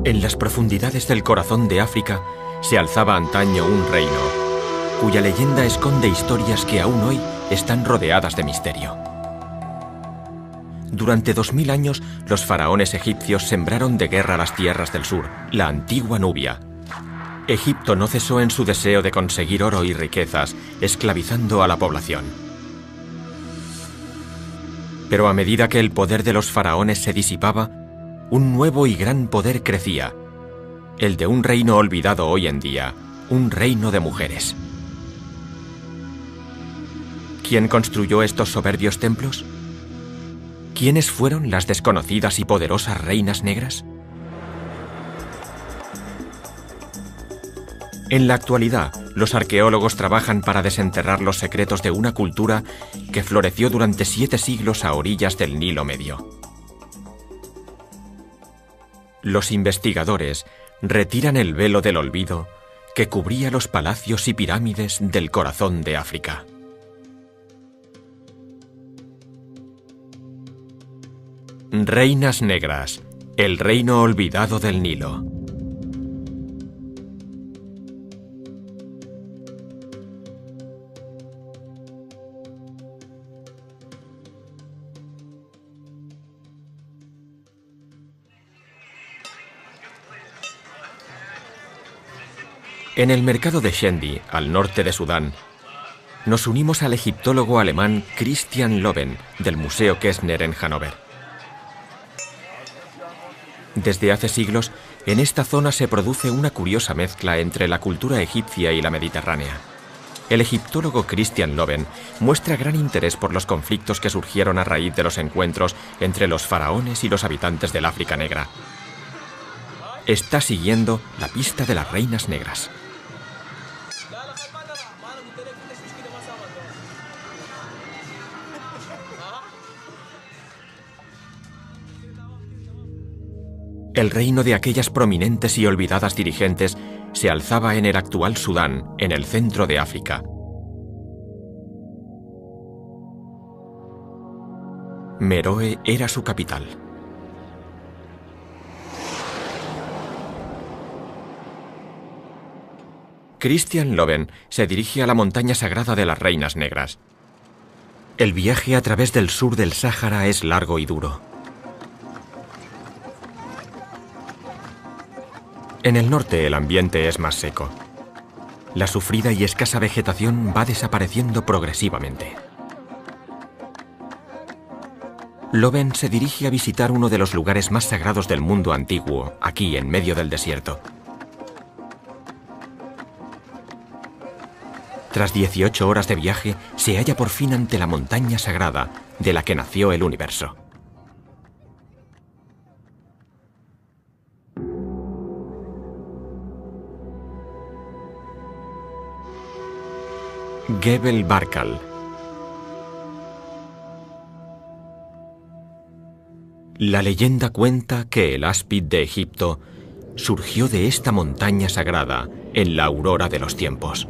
En las profundidades del corazón de África se alzaba antaño un reino, cuya leyenda esconde historias que aún hoy están rodeadas de misterio. Durante 2000 años, los faraones egipcios sembraron de guerra las tierras del sur, la antigua Nubia. Egipto no cesó en su deseo de conseguir oro y riquezas, esclavizando a la población. Pero a medida que el poder de los faraones se disipaba, un nuevo y gran poder crecía, el de un reino olvidado hoy en día, un reino de mujeres. ¿Quién construyó estos soberbios templos? ¿Quiénes fueron las desconocidas y poderosas reinas negras? En la actualidad, los arqueólogos trabajan para desenterrar los secretos de una cultura que floreció durante 7 siglos a orillas del Nilo Medio. Los investigadores retiran el velo del olvido que cubría los palacios y pirámides del corazón de África. Reinas negras, el reino olvidado del Nilo. En el mercado de Shendi, al norte de Sudán, nos unimos al egiptólogo alemán Christian Loven, del Museo Kessner en Hannover. Desde hace siglos, en esta zona se produce una curiosa mezcla entre la cultura egipcia y la mediterránea. El egiptólogo Christian Loven muestra gran interés por los conflictos que surgieron a raíz de los encuentros entre los faraones y los habitantes del África Negra. Está siguiendo la pista de las reinas negras. El reino de aquellas prominentes y olvidadas dirigentes se alzaba en el actual Sudán, en el centro de África. Meroe era su capital. Christian Loven se dirige a la montaña sagrada de las Reinas Negras. El viaje a través del sur del Sáhara es largo y duro. En el norte el ambiente es más seco. La sufrida y escasa vegetación va desapareciendo progresivamente. Loven se dirige a visitar uno de los lugares más sagrados del mundo antiguo, aquí en medio del desierto. Tras 18 horas de viaje, se halla por fin ante la montaña sagrada de la que nació el universo. Gebel Barkal. La leyenda cuenta que el áspid de Egipto surgió de esta montaña sagrada en la aurora de los tiempos.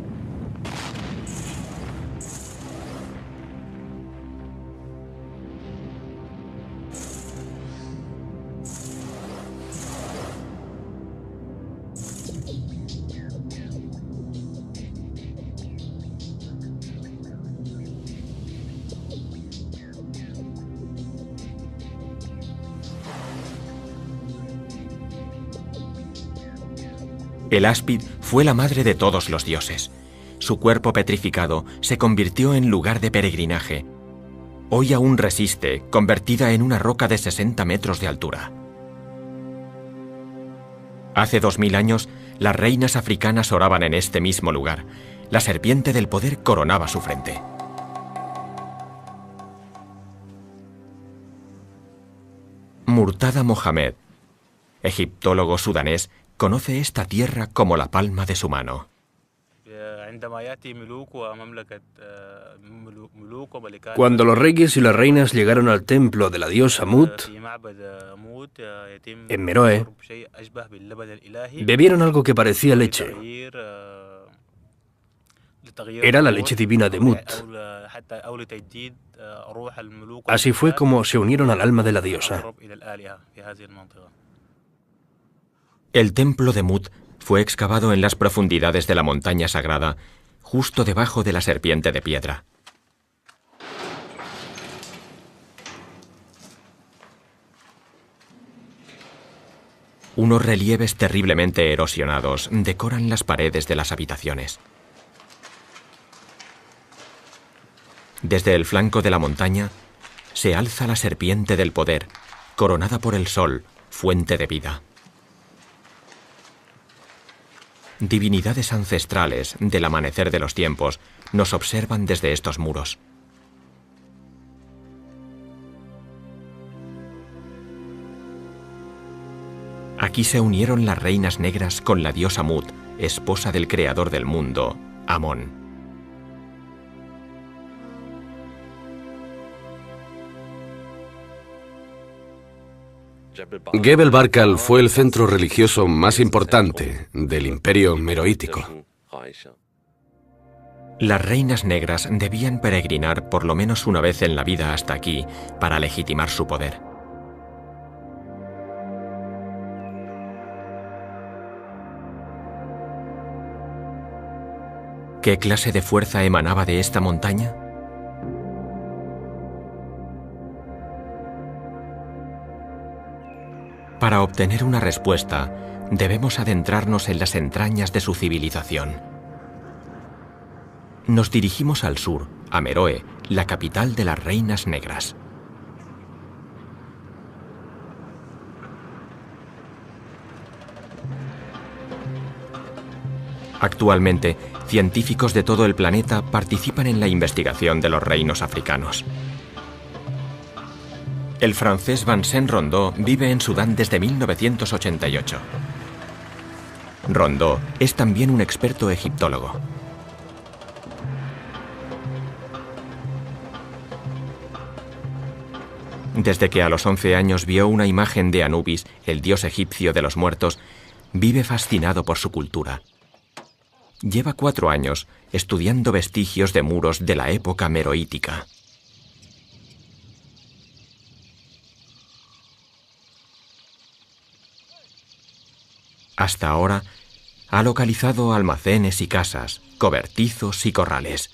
El áspid fue la madre de todos los dioses. Su cuerpo petrificado se convirtió en lugar de peregrinaje. Hoy aún resiste, convertida en una roca de 60 metros de altura. Hace 2000 años, las reinas africanas oraban en este mismo lugar. La serpiente del poder coronaba su frente. Murtada Mohamed, egiptólogo sudanés, conoce esta tierra como la palma de su mano. Cuando los reyes y las reinas llegaron al templo de la diosa Mut, en Meroe, bebieron algo que parecía leche. Era la leche divina de Mut. Así fue como se unieron al alma de la diosa. El templo de Mut fue excavado en las profundidades de la montaña sagrada, justo debajo de la serpiente de piedra. Unos relieves terriblemente erosionados decoran las paredes de las habitaciones. Desde el flanco de la montaña se alza la serpiente del poder, coronada por el sol, fuente de vida. Divinidades ancestrales del amanecer de los tiempos nos observan desde estos muros. Aquí se unieron las reinas negras con la diosa Mut, esposa del creador del mundo, Amón. Gebel Barkal fue el centro religioso más importante del imperio meroítico. Las reinas negras debían peregrinar por lo menos una vez en la vida hasta aquí para legitimar su poder. ¿Qué clase de fuerza emanaba de esta montaña? Para obtener una respuesta, debemos adentrarnos en las entrañas de su civilización. Nos dirigimos al sur, a Meroe, la capital de las reinas negras. Actualmente, científicos de todo el planeta participan en la investigación de los reinos africanos. El francés Vincent Rondeau vive en Sudán desde 1988. Rondeau es también un experto egiptólogo. Desde que a los 11 años vio una imagen de Anubis, el dios egipcio de los muertos, vive fascinado por su cultura. Lleva 4 años estudiando vestigios de muros de la época meroítica. Hasta ahora, ha localizado almacenes y casas, cobertizos y corrales.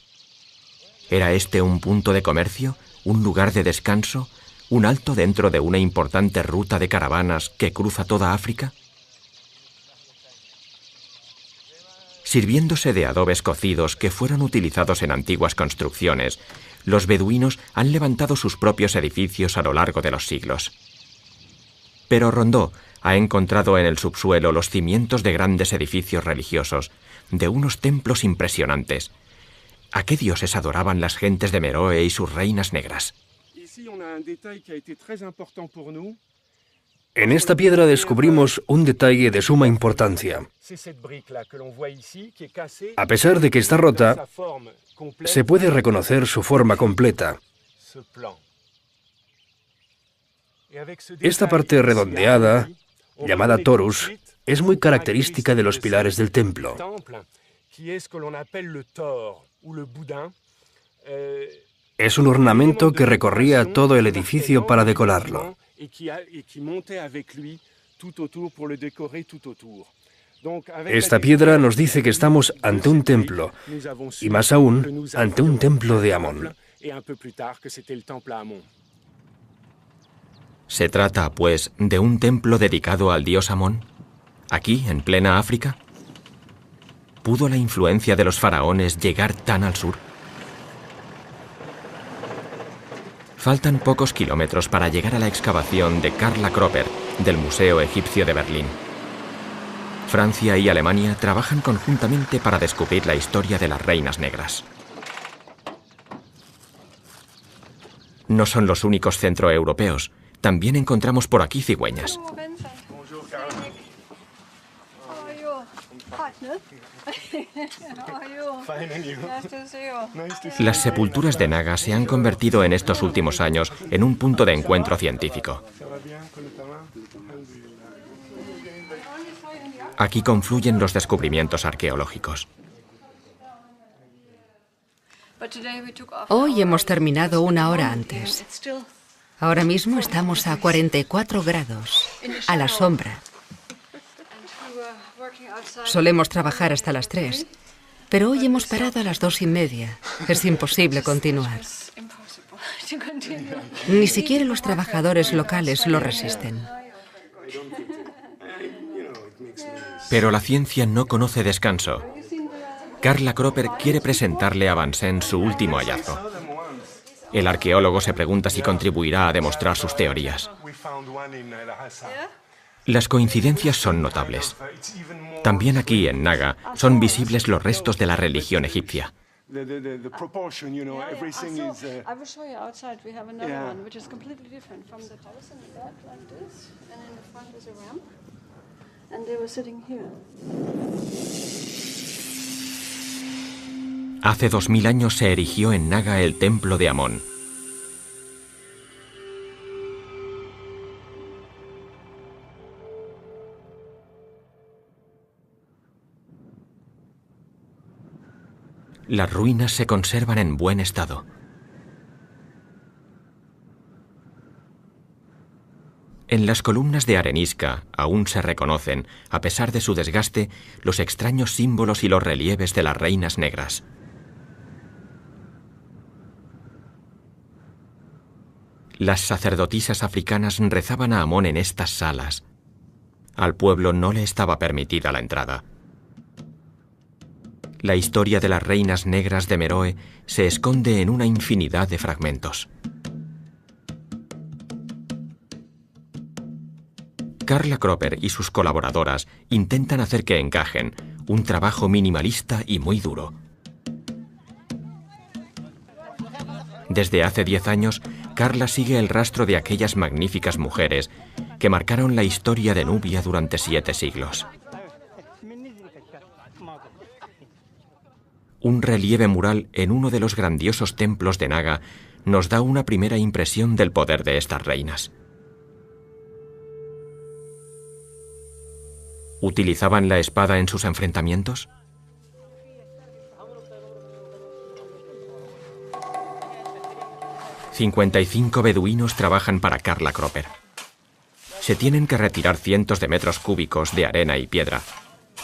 ¿Era este un punto de comercio, un lugar de descanso, un alto dentro de una importante ruta de caravanas que cruza toda África? Sirviéndose de adobes cocidos que fueron utilizados en antiguas construcciones, los beduinos han levantado sus propios edificios a lo largo de los siglos. Pero Rondeau ha encontrado en el subsuelo los cimientos de grandes edificios religiosos, de unos templos impresionantes. ¿A qué dioses adoraban las gentes de Meroe y sus reinas negras? En esta piedra descubrimos un detalle de suma importancia. A pesar de que está rota, se puede reconocer su forma completa. Esta parte redondeada, llamada torus, es muy característica de los pilares del templo. Es un ornamento que recorría todo el edificio para decorarlo. Esta piedra nos dice que estamos ante un templo, y más aún, ante un templo de Amón. ¿Se trata, pues, de un templo dedicado al dios Amón? ¿Aquí, en plena África? ¿Pudo la influencia de los faraones llegar tan al sur? Faltan pocos kilómetros para llegar a la excavación de Carla Kropper del Museo Egipcio de Berlín. Francia y Alemania trabajan conjuntamente para descubrir la historia de las reinas negras. No son los únicos centroeuropeos. También encontramos por aquí cigüeñas. Las sepulturas de Naga se han convertido en estos últimos años en un punto de encuentro científico. Aquí confluyen los descubrimientos arqueológicos. Hoy hemos terminado 1 hora antes. Ahora mismo estamos a 44 grados, a la sombra. Solemos trabajar hasta las 3, pero hoy hemos parado a las 2:30. Es imposible continuar. Ni siquiera los trabajadores locales lo resisten. Pero la ciencia no conoce descanso. Carla Cropper quiere presentarle a Bunsen su último hallazgo. El arqueólogo se pregunta si contribuirá a demostrar sus teorías. Las coincidencias son notables. También aquí, en Naga, son visibles los restos de la religión egipcia. Hace 2000 años se erigió en Naga el templo de Amón. Las ruinas se conservan en buen estado. En las columnas de arenisca aún se reconocen, a pesar de su desgaste, los extraños símbolos y los relieves de las reinas negras. Las sacerdotisas africanas rezaban a Amón en estas salas. Al pueblo no le estaba permitida la entrada. La historia de las reinas negras de Meroe se esconde en una infinidad de fragmentos. Carla Cropper y sus colaboradoras intentan hacer que encajen, un trabajo minimalista y muy duro. Desde hace 10 años, Carla sigue el rastro de aquellas magníficas mujeres que marcaron la historia de Nubia durante 7 siglos. Un relieve mural en uno de los grandiosos templos de Naga nos da una primera impresión del poder de estas reinas. ¿Utilizaban la espada en sus enfrentamientos? «55 beduinos trabajan para Carla Cropper. Se tienen que retirar cientos de metros cúbicos de arena y piedra.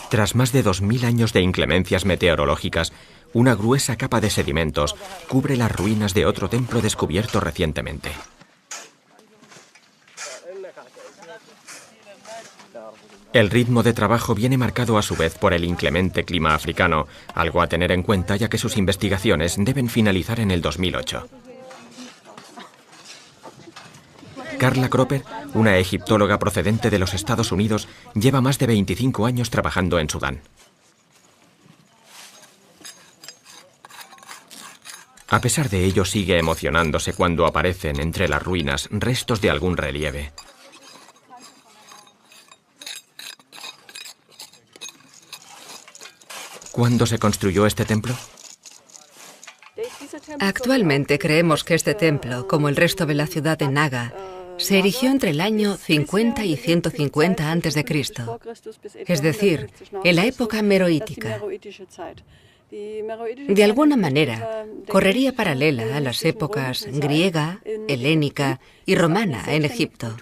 Tras más de 2000 años de inclemencias meteorológicas, una gruesa capa de sedimentos cubre las ruinas de otro templo descubierto recientemente. El ritmo de trabajo viene marcado a su vez por el inclemente clima africano, algo a tener en cuenta ya que sus investigaciones deben finalizar en el 2008. Carla Cropper, una egiptóloga procedente de los Estados Unidos, lleva más de 25 años trabajando en Sudán. A pesar de ello, sigue emocionándose cuando aparecen entre las ruinas restos de algún relieve. ¿Cuándo se construyó este templo? Actualmente creemos que este templo, como el resto de la ciudad de Naga, se erigió entre el año 50 y 150 a.C., es decir, en la época meroítica. De alguna manera, correría paralela a las épocas griega, helénica y romana en Egipto.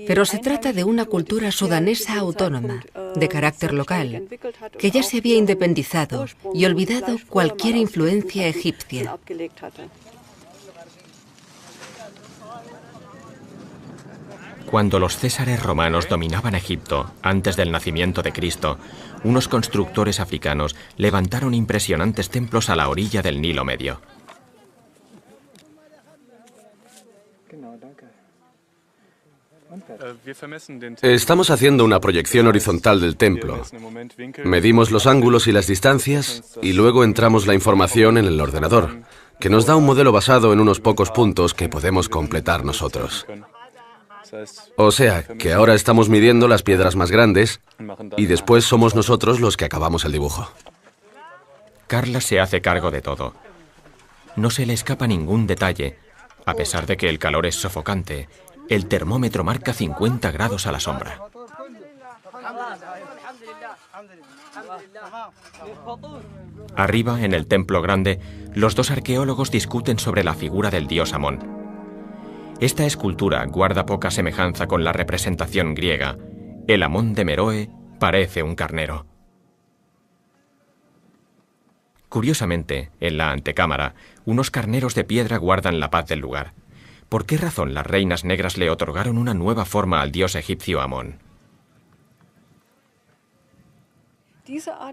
Pero se trata de una cultura sudanesa autónoma, de carácter local, que ya se había independizado y olvidado cualquier influencia egipcia. Cuando los césares romanos dominaban Egipto, antes del nacimiento de Cristo, unos constructores africanos levantaron impresionantes templos a la orilla del Nilo Medio. Estamos haciendo una proyección horizontal del templo. Medimos los ángulos y las distancias y luego entramos la información en el ordenador, que nos da un modelo basado en unos pocos puntos que podemos completar nosotros. O sea, que ahora estamos midiendo las piedras más grandes y después somos nosotros los que acabamos el dibujo. Carla se hace cargo de todo. No se le escapa ningún detalle. A pesar de que el calor es sofocante, el termómetro marca 50 grados a la sombra. Arriba, en el templo grande, los dos arqueólogos discuten sobre la figura del dios Amón. Esta escultura guarda poca semejanza con la representación griega. El Amón de Meroe parece un carnero. Curiosamente, en la antecámara, unos carneros de piedra guardan la paz del lugar. ¿Por qué razón las reinas negras le otorgaron una nueva forma al dios egipcio Amón?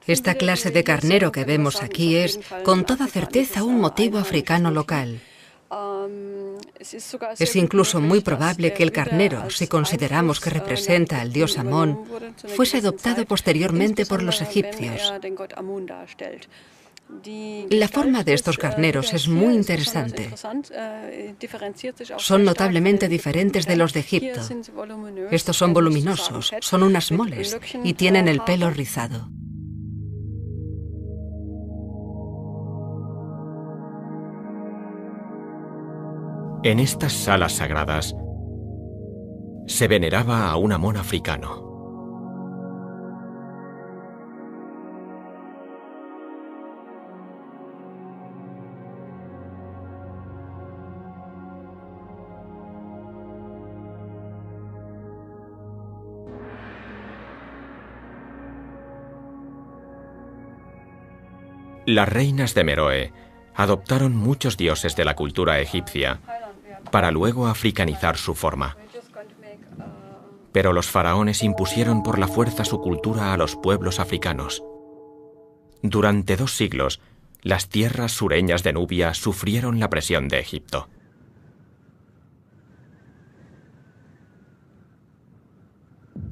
Esta clase de carnero que vemos aquí es, con toda certeza, un motivo africano local. Es incluso muy probable que el carnero, si consideramos que representa al dios Amón, fuese adoptado posteriormente por los egipcios. La forma de estos carneros es muy interesante. Son notablemente diferentes de los de Egipto. Estos son voluminosos, son unas moles y tienen el pelo rizado. En estas salas sagradas se veneraba a un Amón africano. Las reinas de Meroe adoptaron muchos dioses de la cultura egipcia para luego africanizar su forma. Pero los faraones impusieron por la fuerza su cultura a los pueblos africanos. Durante 2 siglos, las tierras sureñas de Nubia sufrieron la presión de Egipto.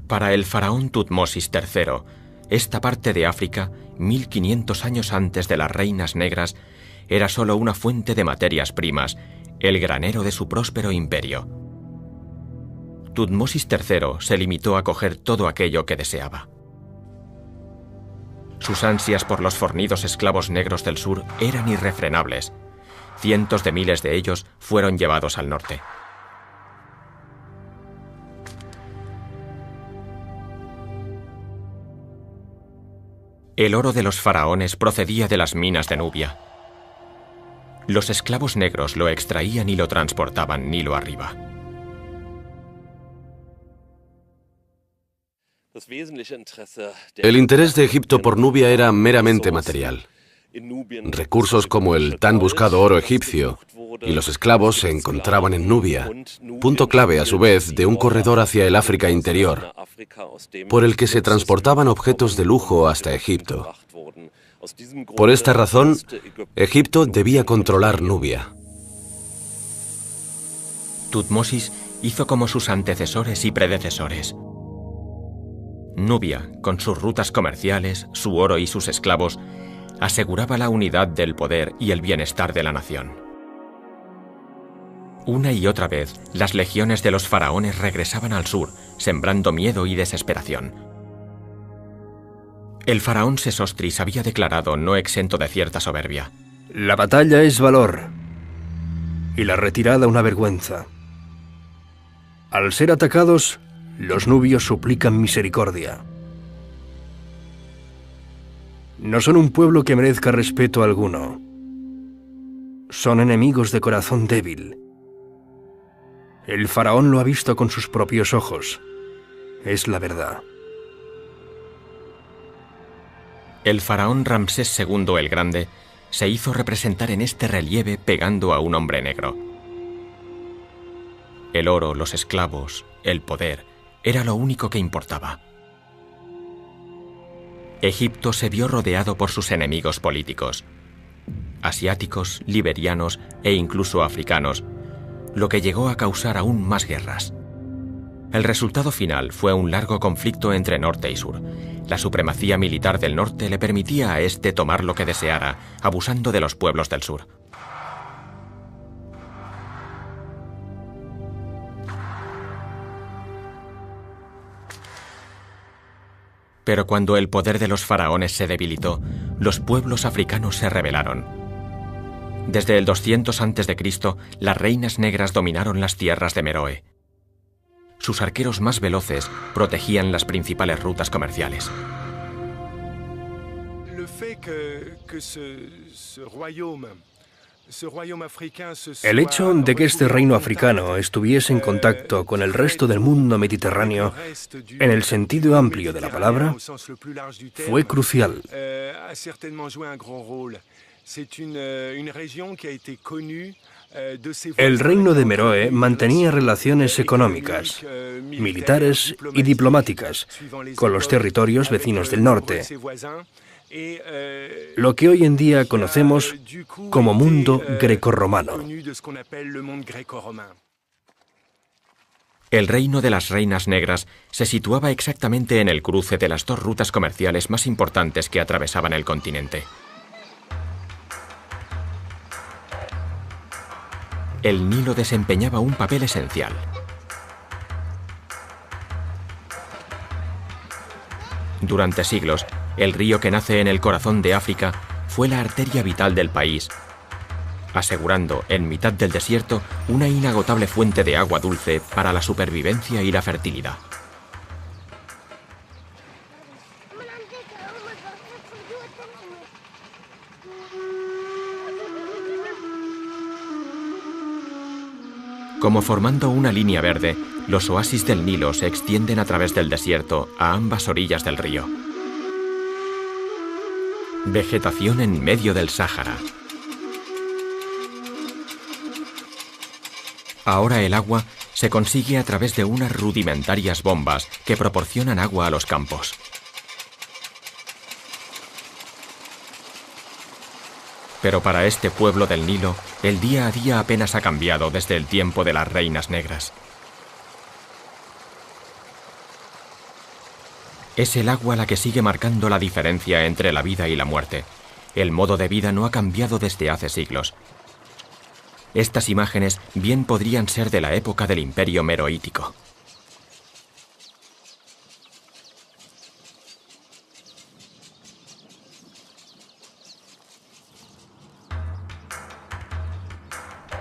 Para el faraón Tutmosis III, esta parte de África, 1500 años antes de las reinas negras, era solo una fuente de materias primas, el granero de su próspero imperio. Tutmosis III se limitó a coger todo aquello que deseaba. Sus ansias por los fornidos esclavos negros del sur eran irrefrenables. Cientos de miles de ellos fueron llevados al norte. El oro de los faraones procedía de las minas de Nubia. Los esclavos negros lo extraían y lo transportaban Nilo arriba. El interés de Egipto por Nubia era meramente material. Recursos como el tan buscado oro egipcio y los esclavos se encontraban en Nubia, punto clave a su vez de un corredor hacia el África interior, por el que se transportaban objetos de lujo hasta Egipto. Por esta razón, Egipto debía controlar Nubia. Tutmosis hizo como sus antecesores y predecesores. Nubia, con sus rutas comerciales, su oro y sus esclavos, aseguraba la unidad del poder y el bienestar de la nación. Una y otra vez, las legiones de los faraones regresaban al sur, sembrando miedo y desesperación. El faraón Sesostris había declarado no exento de cierta soberbia. La batalla es valor y la retirada una vergüenza. Al ser atacados, los nubios suplican misericordia. No son un pueblo que merezca respeto alguno. Son enemigos de corazón débil. El faraón lo ha visto con sus propios ojos. Es la verdad. El faraón Ramsés II el Grande se hizo representar en este relieve pegando a un hombre negro. El oro, los esclavos, el poder, era lo único que importaba. Egipto se vio rodeado por sus enemigos políticos, asiáticos, liberianos e incluso africanos, lo que llegó a causar aún más guerras. El resultado final fue un largo conflicto entre norte y sur. La supremacía militar del norte le permitía a este tomar lo que deseara, abusando de los pueblos del sur. Pero cuando el poder de los faraones se debilitó, los pueblos africanos se rebelaron. Desde el 200 a.C., las reinas negras dominaron las tierras de Meroe. Sus arqueros más veloces protegían las principales rutas comerciales. El hecho de que este reino africano estuviese en contacto con el resto del mundo mediterráneo, en el sentido amplio de la palabra, fue crucial. El reino de Meroe mantenía relaciones económicas, militares y diplomáticas con los territorios vecinos del norte, lo que hoy en día conocemos como mundo grecorromano. El reino de las Reinas Negras se situaba exactamente en el cruce de las dos rutas comerciales más importantes que atravesaban el continente. El Nilo desempeñaba un papel esencial. Durante siglos, el río que nace en el corazón de África fue la arteria vital del país, asegurando en mitad del desierto una inagotable fuente de agua dulce para la supervivencia y la fertilidad. Como formando una línea verde, los oasis del Nilo se extienden a través del desierto a ambas orillas del río. Vegetación en medio del Sáhara. Ahora el agua se consigue a través de unas rudimentarias bombas que proporcionan agua a los campos. Pero para este pueblo del Nilo, el día a día apenas ha cambiado desde el tiempo de las Reinas Negras. Es el agua la que sigue marcando la diferencia entre la vida y la muerte. El modo de vida no ha cambiado desde hace siglos. Estas imágenes bien podrían ser de la época del Imperio Meroítico.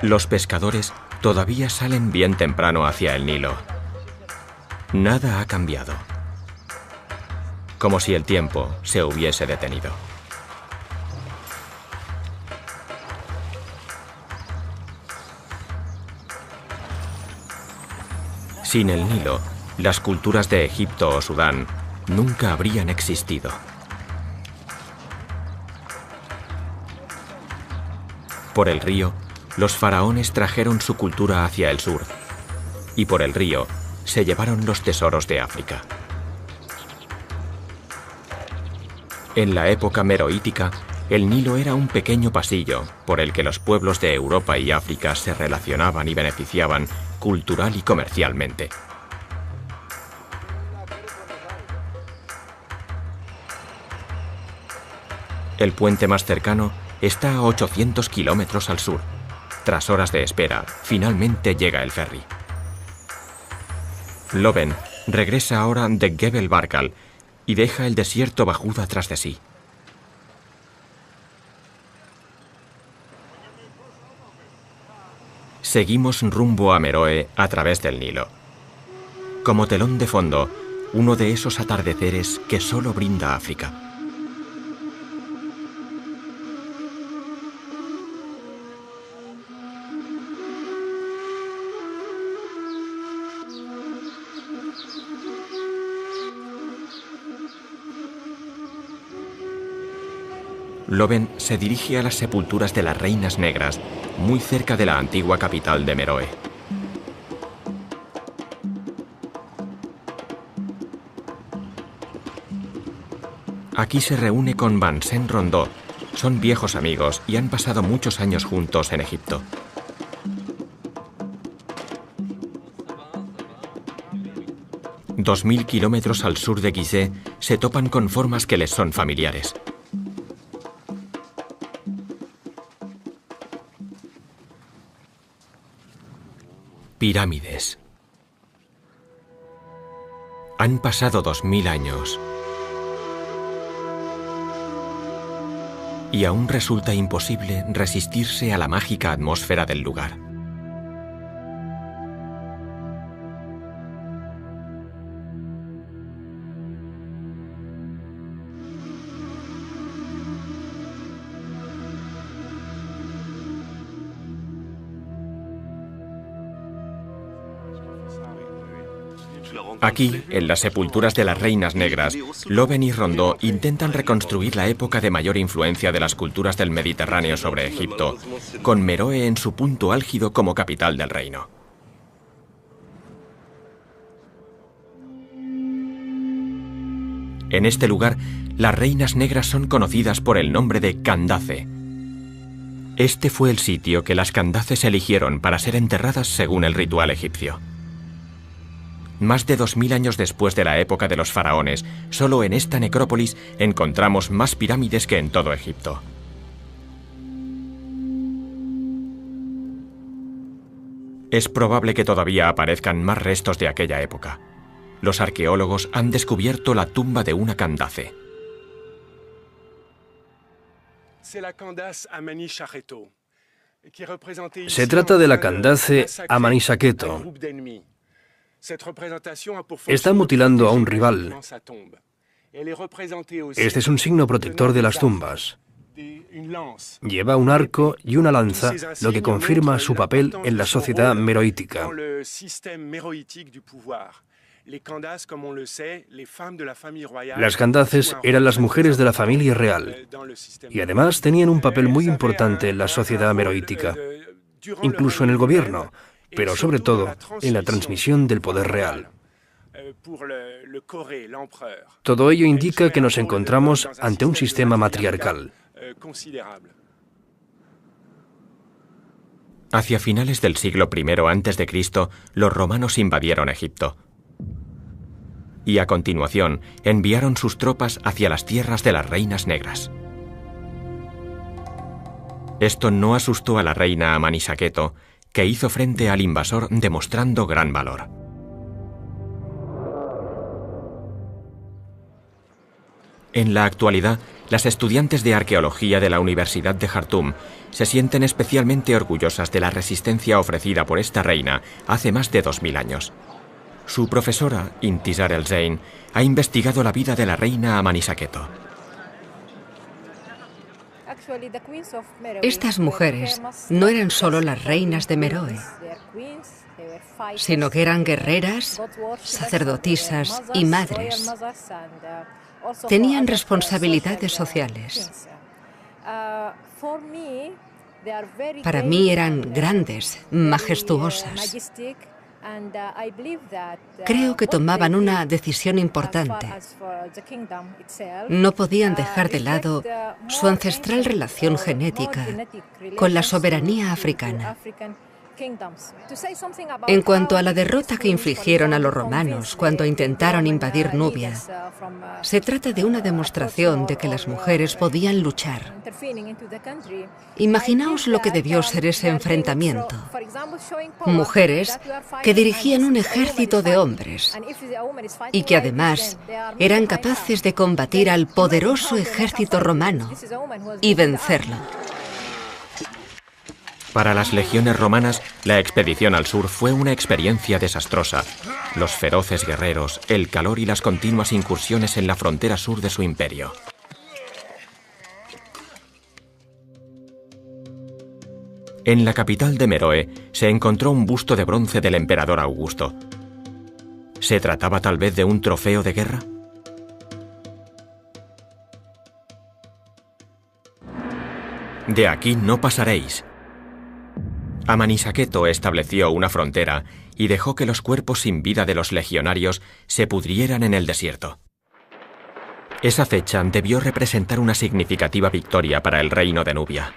Los pescadores todavía salen bien temprano hacia el Nilo. Nada ha cambiado. Como si el tiempo se hubiese detenido. Sin el Nilo, las culturas de Egipto o Sudán nunca habrían existido. Por el río, los faraones trajeron su cultura hacia el sur, y por el río se llevaron los tesoros de África. En la época meroítica, el Nilo era un pequeño pasillo por el que los pueblos de Europa y África se relacionaban y beneficiaban cultural y comercialmente. El puente más cercano está a 800 kilómetros al sur. Tras horas de espera, finalmente llega el ferry. Loven regresa ahora de Gebel Barkal y deja el desierto Bajuda tras de sí. Seguimos rumbo a Meroe a través del Nilo. Como telón de fondo, uno de esos atardeceres que solo brinda África. Loven se dirige a las sepulturas de las Reinas Negras, muy cerca de la antigua capital de Meroe. Aquí se reúne con Vincent Rondeau. Son viejos amigos y han pasado muchos años juntos en Egipto. $2000 kilómetros al sur de Gizeh se topan con formas que les son familiares. Pirámides. Han pasado 2000 años. Y aún resulta imposible resistirse a la mágica atmósfera del lugar. Aquí, en las sepulturas de las reinas negras, Loven y Rondeau intentan reconstruir la época de mayor influencia de las culturas del Mediterráneo sobre Egipto, con Meroe en su punto álgido como capital del reino. En este lugar, las reinas negras son conocidas por el nombre de Candace. Este fue el sitio que las Candaces eligieron para ser enterradas según el ritual egipcio. Más de 2000 años después de la época de los faraones, solo en esta necrópolis encontramos más pirámides que en todo Egipto. Es probable que todavía aparezcan más restos de aquella época. Los arqueólogos han descubierto la tumba de una Candace. Se trata de la Candace Amanisaketo. Está mutilando a un rival. Este es un signo protector de las tumbas. Lleva un arco y una lanza, lo que confirma su papel en la sociedad meroítica. Las Candaces eran las mujeres de la familia real y además tenían un papel muy importante en la sociedad meroítica, incluso en el gobierno, pero sobre todo en la transmisión del poder real. Todo ello indica que nos encontramos ante un sistema matriarcal. Hacia finales del siglo I a.C., los romanos invadieron Egipto. Y a continuación enviaron sus tropas hacia las tierras de las reinas negras. Esto no asustó a la reina Amanisaketo, que hizo frente al invasor demostrando gran valor. En la actualidad, las estudiantes de arqueología de la Universidad de Jartum se sienten especialmente orgullosas de la resistencia ofrecida por esta reina hace más de 2000 años. Su profesora, Intisar El-Zein, ha investigado la vida de la reina Amanisaketo. Estas mujeres no eran solo las reinas de Meroe, sino que eran guerreras, sacerdotisas y madres. Tenían responsabilidades sociales. Para mí eran grandes, majestuosas. Creo que tomaban una decisión importante. No podían dejar de lado su ancestral relación genética con la soberanía africana. En cuanto a la derrota que infligieron a los romanos cuando intentaron invadir Nubia, se trata de una demostración de que las mujeres podían luchar. Imaginaos lo que debió ser ese enfrentamiento. Mujeres que dirigían un ejército de hombres y que además eran capaces de combatir al poderoso ejército romano y vencerlo. Para las legiones romanas, la expedición al sur fue una experiencia desastrosa. Los feroces guerreros, el calor y las continuas incursiones en la frontera sur de su imperio. En la capital de Meroe se encontró un busto de bronce del emperador Augusto. ¿Se trataba tal vez de un trofeo de guerra? De aquí no pasaréis. Amanisaketo estableció una frontera y dejó que los cuerpos sin vida de los legionarios se pudrieran en el desierto. Esa fecha debió representar una significativa victoria para el reino de Nubia,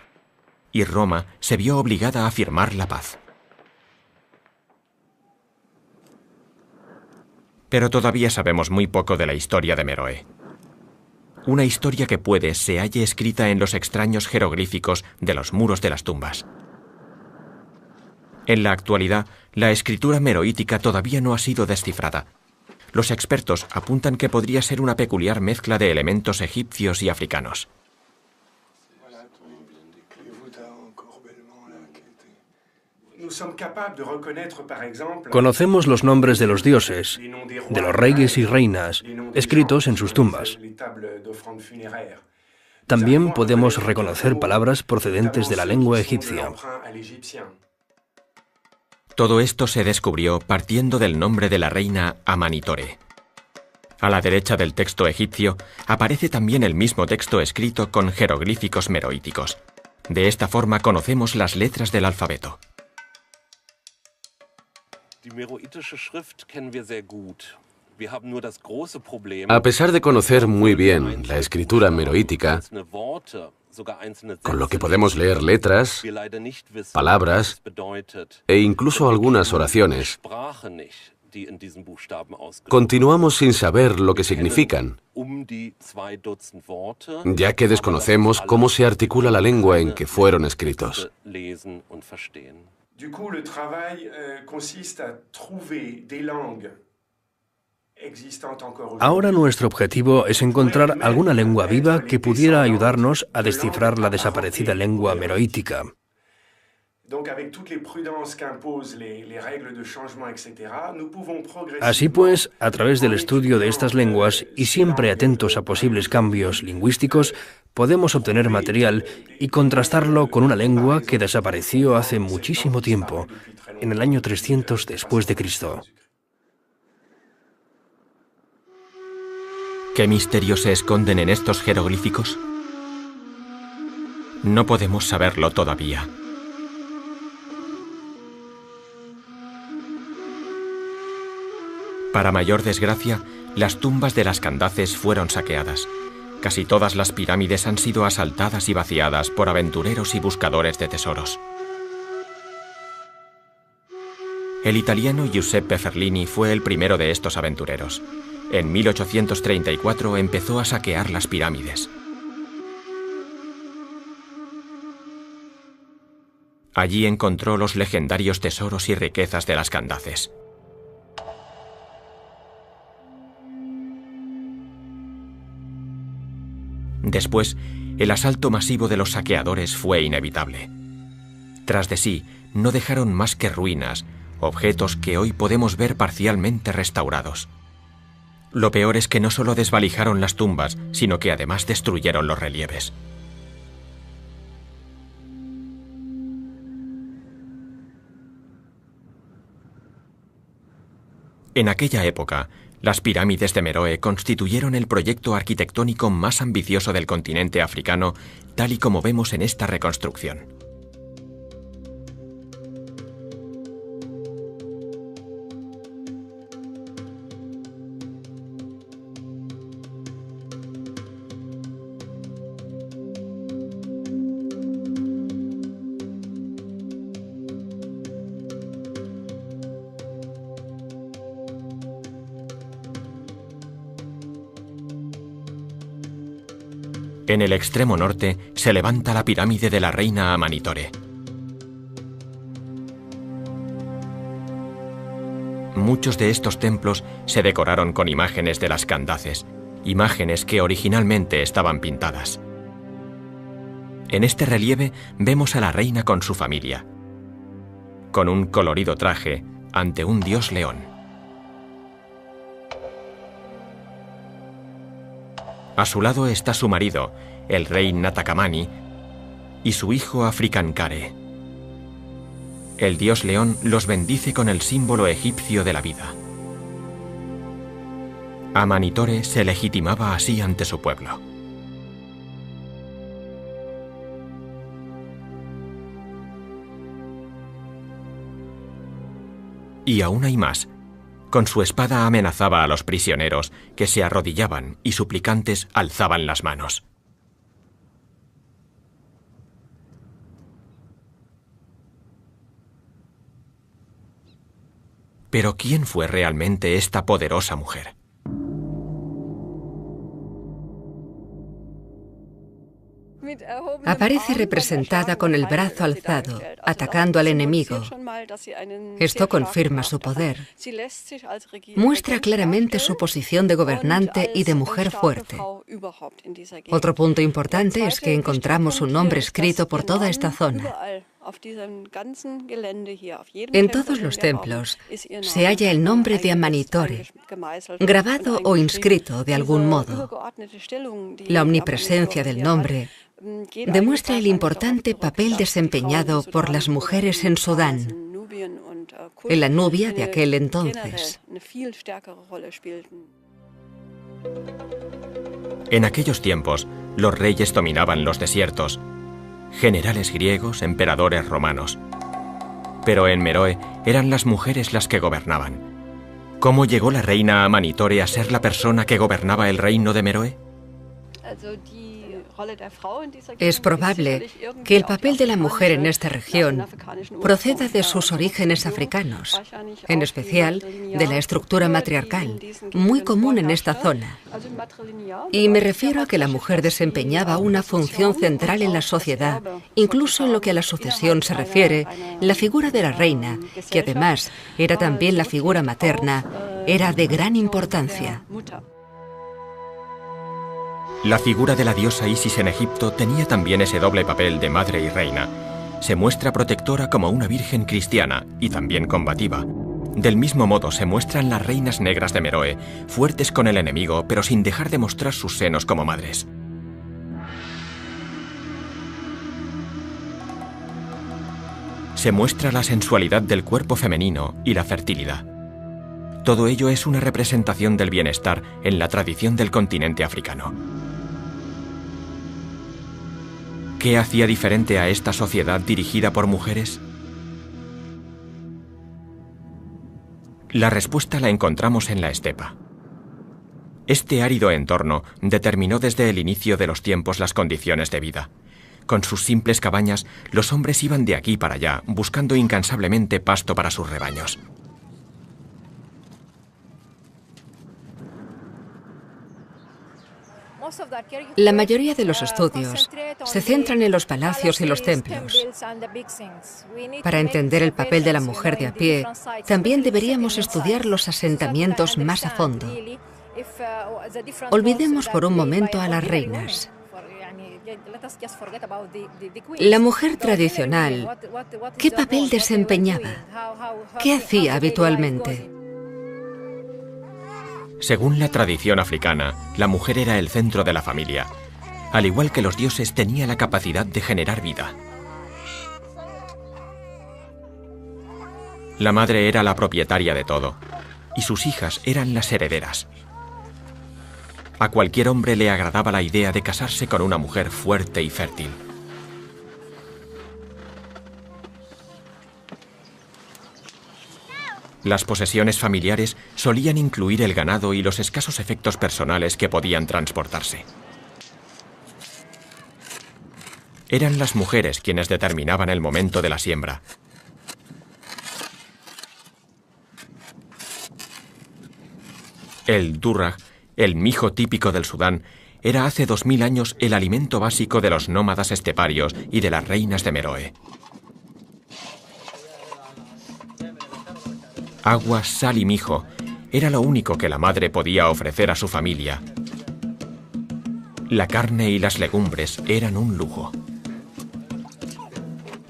y Roma se vio obligada a firmar la paz. Pero todavía sabemos muy poco de la historia de Meroe. Una historia que puede se halle escrita en los extraños jeroglíficos de los muros de las tumbas. En la actualidad, la escritura meroítica todavía no ha sido descifrada. Los expertos apuntan que podría ser una peculiar mezcla de elementos egipcios y africanos. Conocemos los nombres de los dioses, de los reyes y reinas, escritos en sus tumbas. También podemos reconocer palabras procedentes de la lengua egipcia. Todo esto se descubrió partiendo del nombre de la reina Amanitore. A la derecha del texto egipcio aparece también el mismo texto escrito con jeroglíficos meroíticos. De esta forma conocemos las letras del alfabeto. A pesar de conocer muy bien la escritura meroítica, con lo que podemos leer letras, palabras e incluso algunas oraciones, continuamos sin saber lo que significan, ya que desconocemos cómo se articula la lengua en que fueron escritos. Ahora nuestro objetivo es encontrar alguna lengua viva que pudiera ayudarnos a descifrar la desaparecida lengua meroítica. Así pues, a través del estudio de estas lenguas y siempre atentos a posibles cambios lingüísticos, podemos obtener material y contrastarlo con una lengua que desapareció hace muchísimo tiempo, en el año 300 después de Cristo. ¿Qué misterios se esconden en estos jeroglíficos? No podemos saberlo todavía. Para mayor desgracia, las tumbas de las Candaces fueron saqueadas. Casi todas las pirámides han sido asaltadas y vaciadas por aventureros y buscadores de tesoros. El italiano Giuseppe Ferlini fue el primero de estos aventureros. En 1834 empezó a saquear las pirámides. Allí encontró los legendarios tesoros y riquezas de las Candaces. Después, el asalto masivo de los saqueadores fue inevitable. Tras de sí, no dejaron más que ruinas, objetos que hoy podemos ver parcialmente restaurados. Lo peor es que no solo desvalijaron las tumbas, sino que además destruyeron los relieves. En aquella época, las pirámides de Meroe constituyeron el proyecto arquitectónico más ambicioso del continente africano, tal y como vemos en esta reconstrucción. En el extremo norte se levanta la pirámide de la reina Amanitore. Muchos de estos templos se decoraron con imágenes de las Candaces, imágenes que originalmente estaban pintadas. En este relieve vemos a la reina con su familia, con un colorido traje ante un dios león. A su lado está su marido, el rey Natakamani, y su hijo Africankare. El dios león los bendice con el símbolo egipcio de la vida. Amanitore se legitimaba así ante su pueblo. Y aún hay más. Con su espada amenazaba a los prisioneros, que se arrodillaban y suplicantes alzaban las manos. Pero ¿quién fue realmente esta poderosa mujer? Aparece representada con el brazo alzado, atacando al enemigo. Esto confirma su poder. Muestra claramente su posición de gobernante y de mujer fuerte. Otro punto importante es que encontramos un nombre escrito por toda esta zona. En todos los templos se halla el nombre de Amanitore, grabado o inscrito de algún modo. La omnipresencia del nombre demuestra el importante papel desempeñado por las mujeres en Sudán. en la Nubia de aquel entonces. En aquellos tiempos, los reyes dominaban los desiertos, generales griegos, emperadores romanos. Pero en Meroe eran las mujeres las que gobernaban. ¿Cómo llegó la reina Amanitore a ser la persona que gobernaba el reino de Meroe? Es probable que el papel de la mujer en esta región proceda de sus orígenes africanos, en especial de la estructura matriarcal, muy común en esta zona. Y me refiero a que la mujer desempeñaba una función central en la sociedad, incluso en lo que a la sucesión se refiere. La figura de la reina, que además era también la figura materna, era de gran importancia. La figura de la diosa Isis en Egipto tenía también ese doble papel de madre y reina. Se muestra protectora como una virgen cristiana y también combativa. Del mismo modo se muestran las reinas negras de Meroe, fuertes con el enemigo, pero sin dejar de mostrar sus senos como madres. Se muestra la sensualidad del cuerpo femenino y la fertilidad. Todo ello es una representación del bienestar en la tradición del continente africano. ¿Qué hacía diferente a esta sociedad dirigida por mujeres? La respuesta la encontramos en la estepa. Este árido entorno determinó desde el inicio de los tiempos las condiciones de vida. Con sus simples cabañas, los hombres iban de aquí para allá, buscando incansablemente pasto para sus rebaños. La mayoría de los estudios se centran en los palacios y los templos. Para entender el papel de la mujer de a pie, también deberíamos estudiar los asentamientos más a fondo. Olvidemos por un momento a las reinas. La mujer tradicional, ¿qué papel desempeñaba? ¿Qué hacía habitualmente? Según la tradición africana, la mujer era el centro de la familia. Al igual que los dioses, tenía la capacidad de generar vida. La madre era la propietaria de todo, y sus hijas eran las herederas. A cualquier hombre le agradaba la idea de casarse con una mujer fuerte y fértil. Las posesiones familiares solían incluir el ganado y los escasos efectos personales que podían transportarse. Eran las mujeres quienes determinaban el momento de la siembra. El durrag, el mijo típico del Sudán, era hace 2000 años el alimento básico de los nómadas esteparios y de las reinas de Meroe. Agua, sal y mijo era lo único que la madre podía ofrecer a su familia. La carne y las legumbres eran un lujo.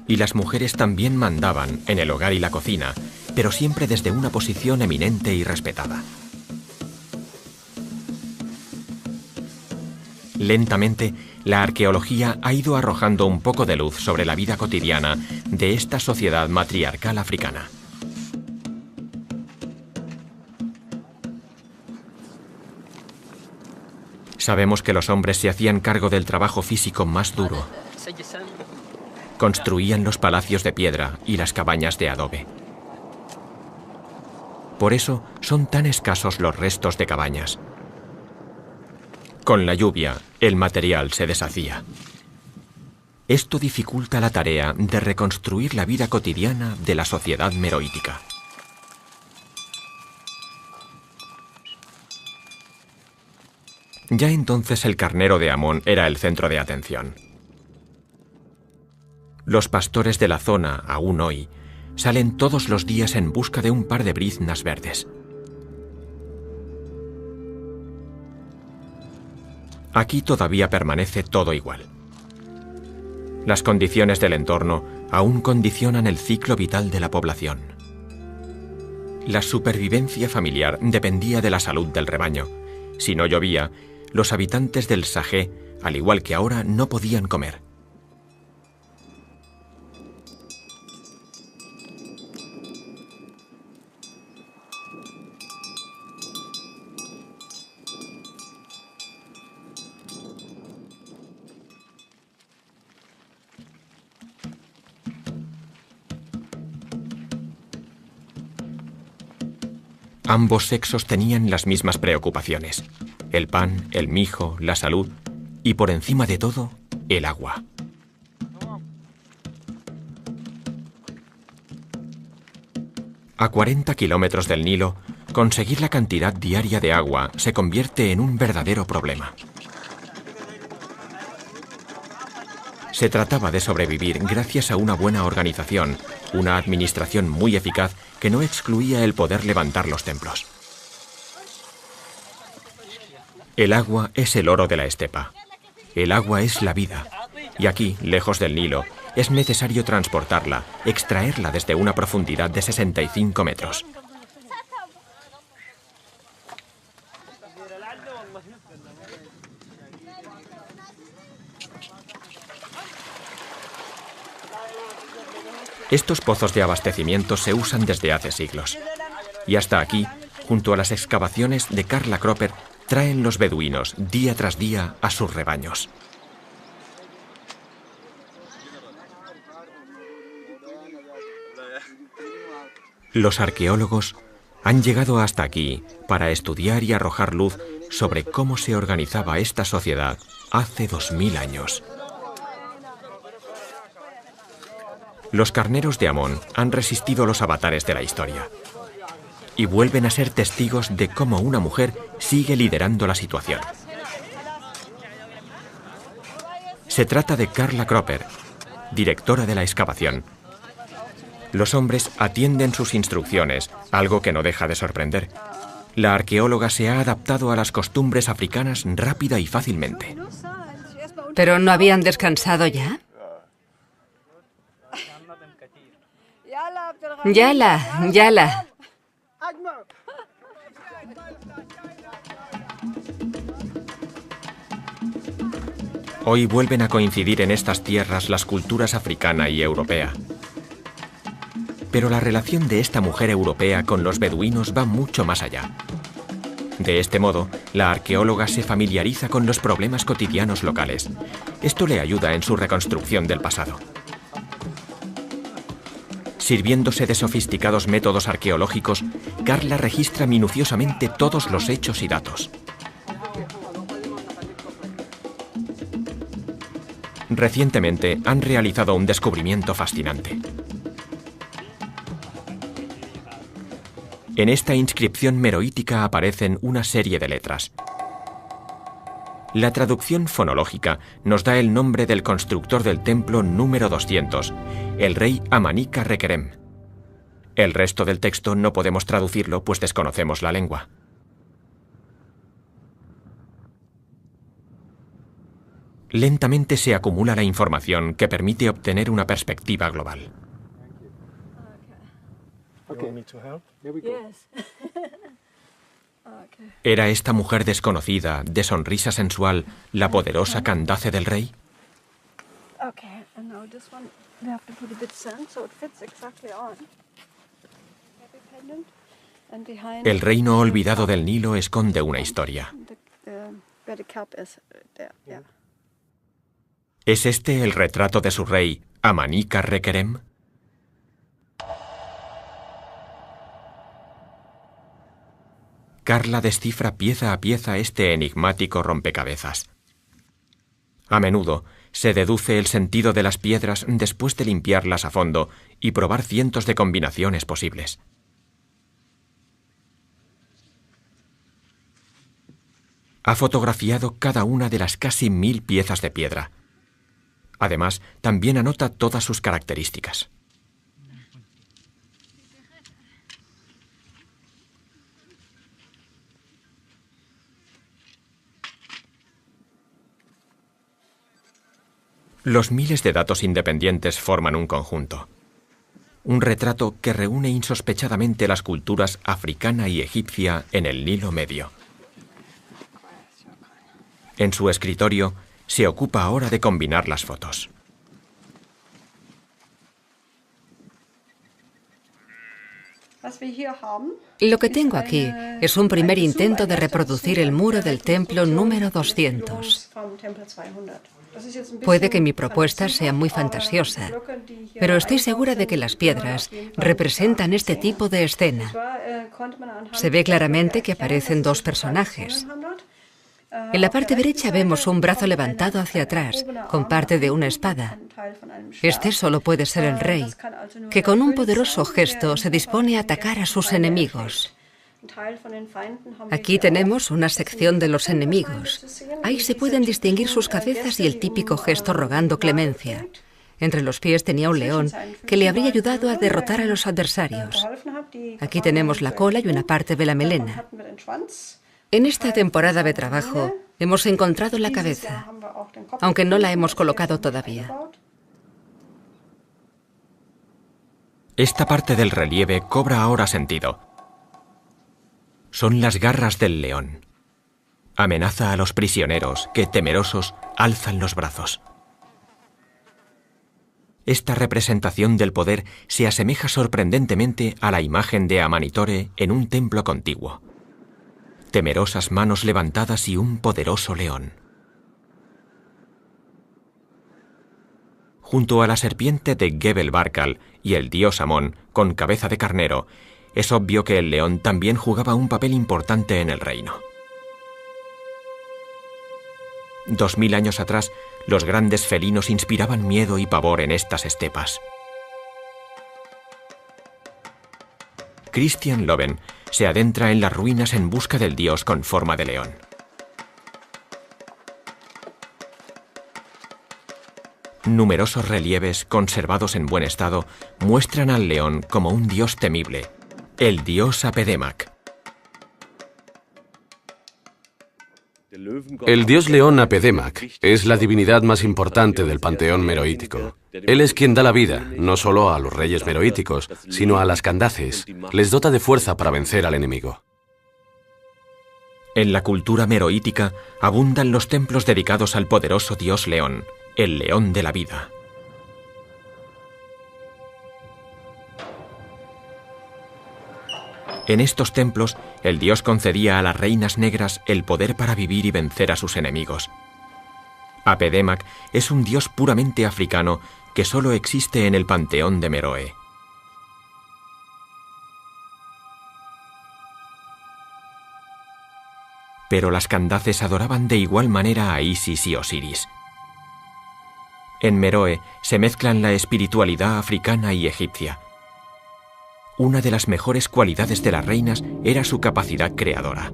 Y las mujeres también mandaban en el hogar y la cocina, pero siempre desde una posición eminente y respetada. Lentamente, la arqueología ha ido arrojando un poco de luz sobre la vida cotidiana de esta sociedad matriarcal africana. Sabemos que los hombres se hacían cargo del trabajo físico más duro. Construían los palacios de piedra y las cabañas de adobe. Por eso son tan escasos los restos de cabañas. Con la lluvia, el material se deshacía. Esto dificulta la tarea de reconstruir la vida cotidiana de la sociedad meroítica. Ya entonces el carnero de Amón era el centro de atención. Los pastores de la zona, aún hoy, salen todos los días en busca de un par de briznas verdes. Aquí todavía permanece todo igual. Las condiciones del entorno aún condicionan el ciclo vital de la población. La supervivencia familiar dependía de la salud del rebaño. Si no llovía, los habitantes del Sahé, al igual que ahora, no podían comer. Ambos sexos tenían las mismas preocupaciones: el pan, el mijo, la salud y, por encima de todo, el agua. A 40 kilómetros del Nilo, conseguir la cantidad diaria de agua se convierte en un verdadero problema. Se trataba de sobrevivir gracias a una buena organización, una administración muy eficaz que no excluía el poder levantar los templos. El agua es el oro de la estepa. El agua es la vida. Y aquí, lejos del Nilo, es necesario transportarla, extraerla desde una profundidad de 65 metros. Estos pozos de abastecimiento se usan desde hace siglos. Y hasta aquí, junto a las excavaciones de Carla Cropper, traen los beduinos día tras día a sus rebaños. Los arqueólogos han llegado hasta aquí para estudiar y arrojar luz sobre cómo se organizaba esta sociedad hace 2000 años. Los carneros de Amón han resistido los avatares de la historia y vuelven a ser testigos de cómo una mujer sigue liderando la situación. Se trata de Carla Cropper, directora de la excavación. Los hombres atienden sus instrucciones, algo que no deja de sorprender. La arqueóloga se ha adaptado a las costumbres africanas rápida y fácilmente. ¿Pero no habían descansado ya? Yala. Hoy vuelven a coincidir en estas tierras las culturas africana y europea. Pero la relación de esta mujer europea con los beduinos va mucho más allá. De este modo, la arqueóloga se familiariza con los problemas cotidianos locales. Esto le ayuda en su reconstrucción del pasado. Sirviéndose de sofisticados métodos arqueológicos, Carla registra minuciosamente todos los hechos y datos. Recientemente han realizado un descubrimiento fascinante. En esta inscripción meroítica aparecen una serie de letras. La traducción fonológica nos da el nombre del constructor del templo número 200, el rey Amanica Rekerem. El resto del texto no podemos traducirlo, pues desconocemos la lengua. Lentamente se acumula la información que permite obtener una perspectiva global. ¿Era esta mujer desconocida, de sonrisa sensual, la poderosa Candace del rey? El reino olvidado del Nilo esconde una historia. ¿Es este el retrato de su rey, Amanica Rekerem? Carla descifra pieza a pieza este enigmático rompecabezas. A menudo se deduce el sentido de las piedras después de limpiarlas a fondo y probar cientos de combinaciones posibles. Ha fotografiado cada una de las casi 1000 piezas de piedra. Además, también anota todas sus características. Los miles de datos independientes forman un conjunto. Un retrato que reúne insospechadamente las culturas africana y egipcia en el Nilo Medio. En su escritorio, se ocupa ahora de combinar las fotos. Lo que tengo aquí es un primer intento de reproducir el muro del templo número 200. Puede que mi propuesta sea muy fantasiosa, pero estoy segura de que las piedras representan este tipo de escena. Se ve claramente que aparecen dos personajes. En la parte derecha vemos un brazo levantado hacia atrás, con parte de una espada. Este solo puede ser el rey, que con un poderoso gesto se dispone a atacar a sus enemigos. Aquí tenemos una sección de los enemigos. Ahí se pueden distinguir sus cabezas y el típico gesto rogando clemencia. Entre los pies tenía un león que le habría ayudado a derrotar a los adversarios. Aquí tenemos la cola y una parte de la melena. En esta temporada de trabajo hemos encontrado la cabeza, aunque no la hemos colocado todavía. Esta parte del relieve cobra ahora sentido. Son las garras del león. Amenaza a los prisioneros que, temerosos, alzan los brazos. Esta representación del poder se asemeja sorprendentemente a la imagen de Amanitore en un templo contiguo. Temerosas manos levantadas y un poderoso león. Junto a la serpiente de Gebel Barkal y el dios Amón, con cabeza de carnero, es obvio que el león también jugaba un papel importante en el reino. 2000 años atrás, los grandes felinos inspiraban miedo y pavor en estas estepas. Christian Loven se adentra en las ruinas en busca del dios con forma de león. Numerosos relieves, conservados en buen estado, muestran al león como un dios temible, el dios Apedemac. El dios león Apedemac es la divinidad más importante del panteón meroítico. Él es quien da la vida, no solo a los reyes meroíticos, sino a las Candaces. Les dota de fuerza para vencer al enemigo. En la cultura meroítica abundan los templos dedicados al poderoso dios león, el león de la vida. En estos templos, el dios concedía a las reinas negras el poder para vivir y vencer a sus enemigos. Apedemac es un dios puramente africano que solo existe en el panteón de Meroe. Pero las Candaces adoraban de igual manera a Isis y Osiris. En Meroe se mezclan la espiritualidad africana y egipcia. Una de las mejores cualidades de las reinas era su capacidad creadora.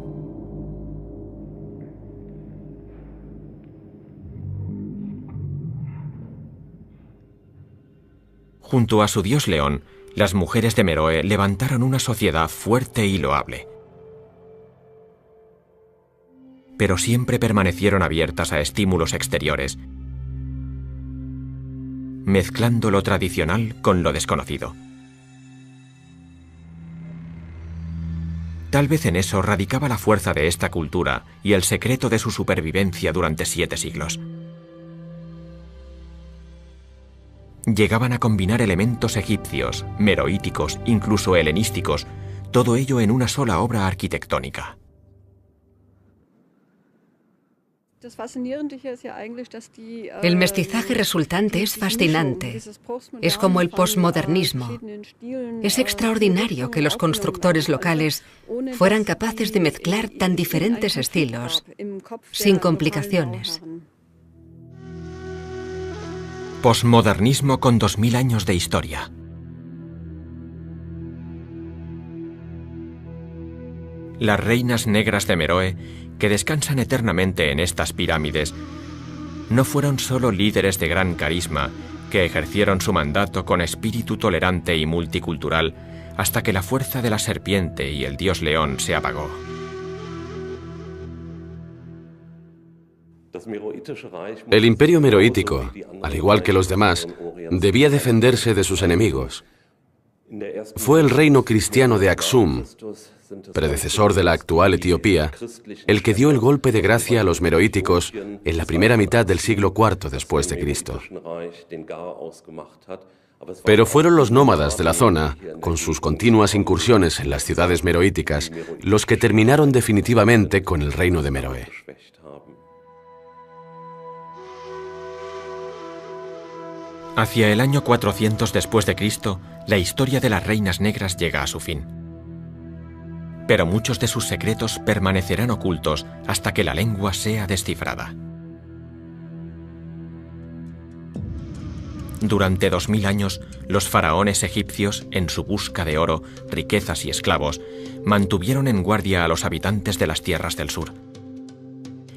Junto a su dios león, las mujeres de Meroe levantaron una sociedad fuerte y loable. Pero siempre permanecieron abiertas a estímulos exteriores, mezclando lo tradicional con lo desconocido. Tal vez en eso radicaba la fuerza de esta cultura y el secreto de su supervivencia durante 7 siglos. Llegaban a combinar elementos egipcios, meroíticos, incluso helenísticos, todo ello en una sola obra arquitectónica. El mestizaje resultante es fascinante. Es como el posmodernismo. Es extraordinario que los constructores locales fueran capaces de mezclar tan diferentes estilos, sin complicaciones. Posmodernismo con 2000 años de historia. Las reinas negras de Meroe, que descansan eternamente en estas pirámides, no fueron solo líderes de gran carisma que ejercieron su mandato con espíritu tolerante y multicultural hasta que la fuerza de la serpiente y el dios león se apagó. El imperio meroítico, al igual que los demás, debía defenderse de sus enemigos. Fue el reino cristiano de Aksum, predecesor de la actual Etiopía, el que dio el golpe de gracia a los meroíticos en la primera mitad del siglo IV después de Cristo. Pero fueron los nómadas de la zona, con sus continuas incursiones en las ciudades meroíticas, los que terminaron definitivamente con el reino de Meroe. Hacia el año 400 después de Cristo, la historia de las reinas negras llega a su fin. Pero muchos de sus secretos permanecerán ocultos hasta que la lengua sea descifrada. Durante 2000 años, los faraones egipcios, en su busca de oro, riquezas y esclavos, mantuvieron en guardia a los habitantes de las tierras del sur.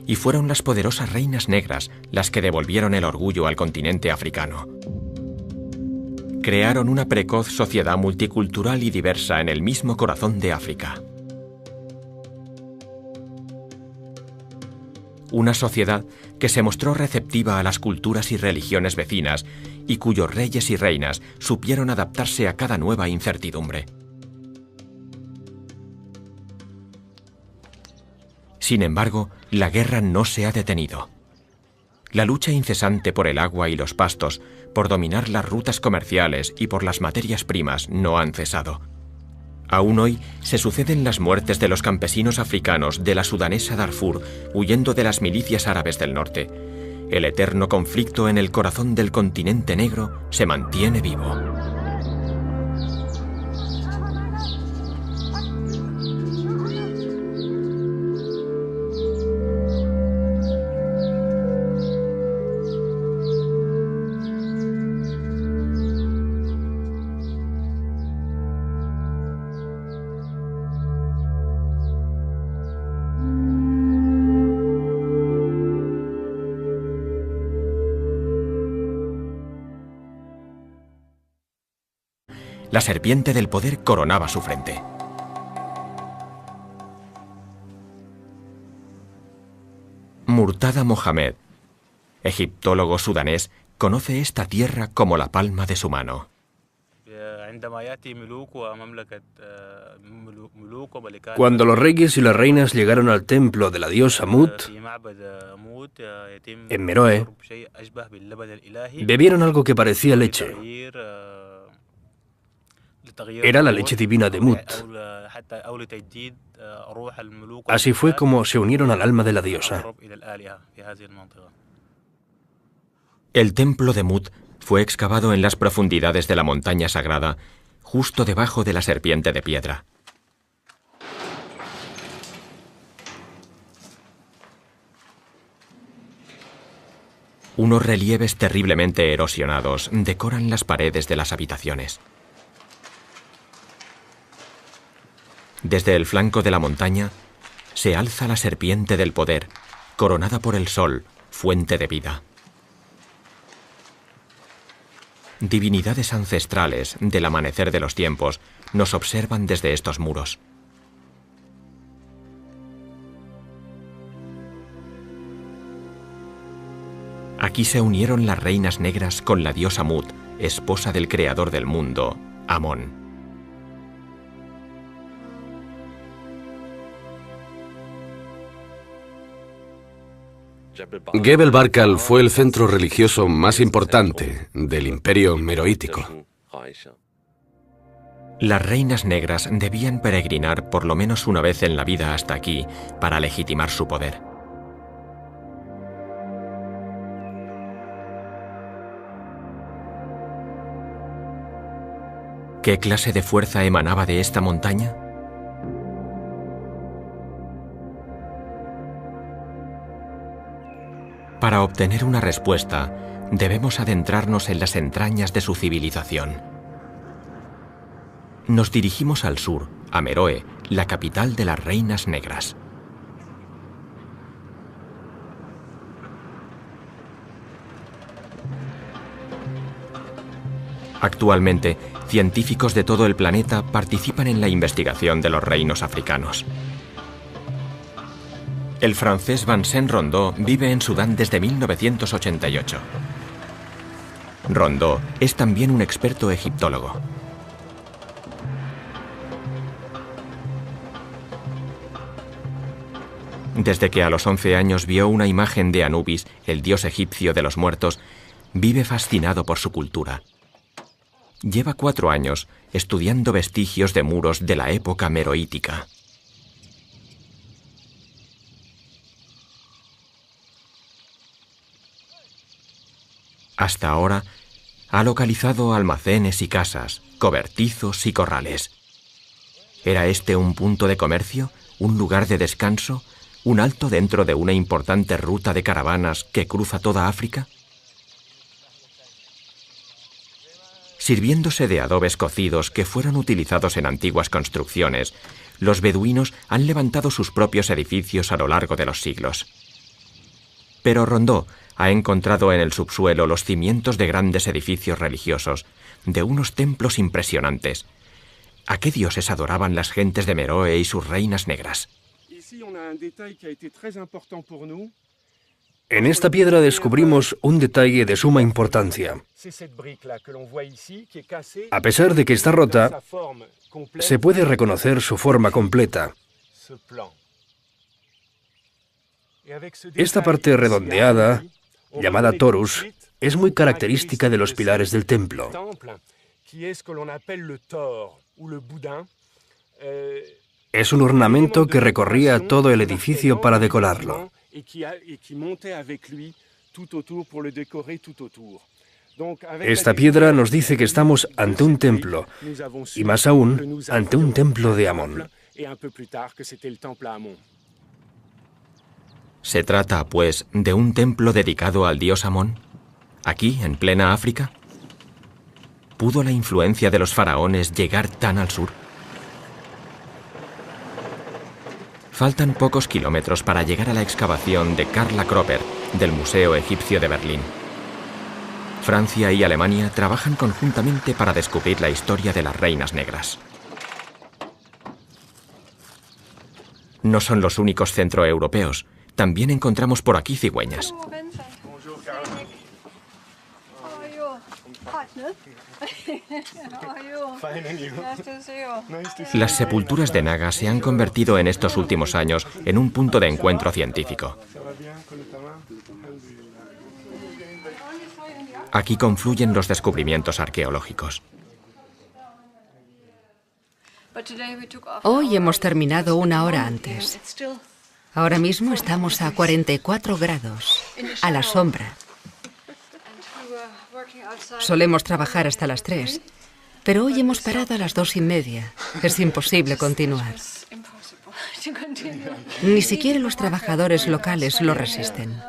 Y fueron las poderosas reinas negras las que devolvieron el orgullo al continente africano. Crearon una precoz sociedad multicultural y diversa en el mismo corazón de África. Una sociedad que se mostró receptiva a las culturas y religiones vecinas y cuyos reyes y reinas supieron adaptarse a cada nueva incertidumbre. Sin embargo, la guerra no se ha detenido. La lucha incesante por el agua y los pastos, por dominar las rutas comerciales y por las materias primas no han cesado. Aún hoy se suceden las muertes de los campesinos africanos de la sudanesa Darfur huyendo de las milicias árabes del norte. El eterno conflicto en el corazón del continente negro se mantiene vivo. La serpiente del poder coronaba su frente. Murtada Mohamed, egiptólogo sudanés, conoce esta tierra como la palma de su mano. Cuando los reyes y las reinas llegaron al templo de la diosa Mut, en Meroe, bebieron algo que parecía leche. Era la leche divina de Mut. Así fue como se unieron al alma de la diosa. El templo de Mut fue excavado en las profundidades de la montaña sagrada, justo debajo de la serpiente de piedra. Unos relieves terriblemente erosionados decoran las paredes de las habitaciones. Desde el flanco de la montaña se alza la serpiente del poder, coronada por el sol, fuente de vida. Divinidades ancestrales del amanecer de los tiempos nos observan desde estos muros. Aquí se unieron las reinas negras con la diosa Mut, esposa del creador del mundo, Amón. Gebel Barkal fue el centro religioso más importante del imperio meroítico. Las reinas negras debían peregrinar por lo menos una vez en la vida hasta aquí para legitimar su poder. ¿Qué clase de fuerza emanaba de esta montaña? Para obtener una respuesta, debemos adentrarnos en las entrañas de su civilización. Nos dirigimos al sur, a Meroe, la capital de las reinas negras. Actualmente, científicos de todo el planeta participan en la investigación de los reinos africanos. El francés Vincent Rondeau vive en Sudán desde 1988. Rondeau es también un experto egiptólogo. Desde que a los 11 años vio una imagen de Anubis, el dios egipcio de los muertos, vive fascinado por su cultura. lleva 4 años estudiando vestigios de muros de la época meroítica. Hasta ahora ha localizado almacenes y casas, cobertizos y corrales. ¿Era este un punto de comercio, un lugar de descanso, un alto dentro de una importante ruta de caravanas que cruza toda África? Sirviéndose de adobes cocidos que fueron utilizados en antiguas construcciones, los beduinos han levantado sus propios edificios a lo largo de los siglos. Pero Rondeau ha encontrado en el subsuelo los cimientos de grandes edificios religiosos, de unos templos impresionantes. ¿A qué dioses adoraban las gentes de Meroe y sus reinas negras? En esta piedra descubrimos un detalle de suma importancia. A pesar de que está rota, se puede reconocer su forma completa. Esta parte redondeada, llamada torus, es muy característica de los pilares del templo. Es un ornamento que recorría todo el edificio para decorarlo. Esta piedra nos dice que estamos ante un templo, y más aún, ante un templo de Amón. ¿Se trata, pues, de un templo dedicado al dios Amón? ¿Aquí, en plena África? ¿Pudo la influencia de los faraones llegar tan al sur? Faltan pocos kilómetros para llegar a la excavación de Carla Cropper del Museo Egipcio de Berlín. Francia y Alemania trabajan conjuntamente para descubrir la historia de las reinas negras. No son los únicos centroeuropeos. También encontramos por aquí cigüeñas. Las sepulturas de Naga se han convertido en estos últimos años en un punto de encuentro científico. Aquí confluyen los descubrimientos arqueológicos. Hoy hemos terminado 1 hora antes. Ahora mismo estamos a 44 grados, a la sombra. Solemos trabajar hasta las 3, pero hoy hemos parado a las 2:30. Es imposible continuar. Ni siquiera los trabajadores locales lo resisten.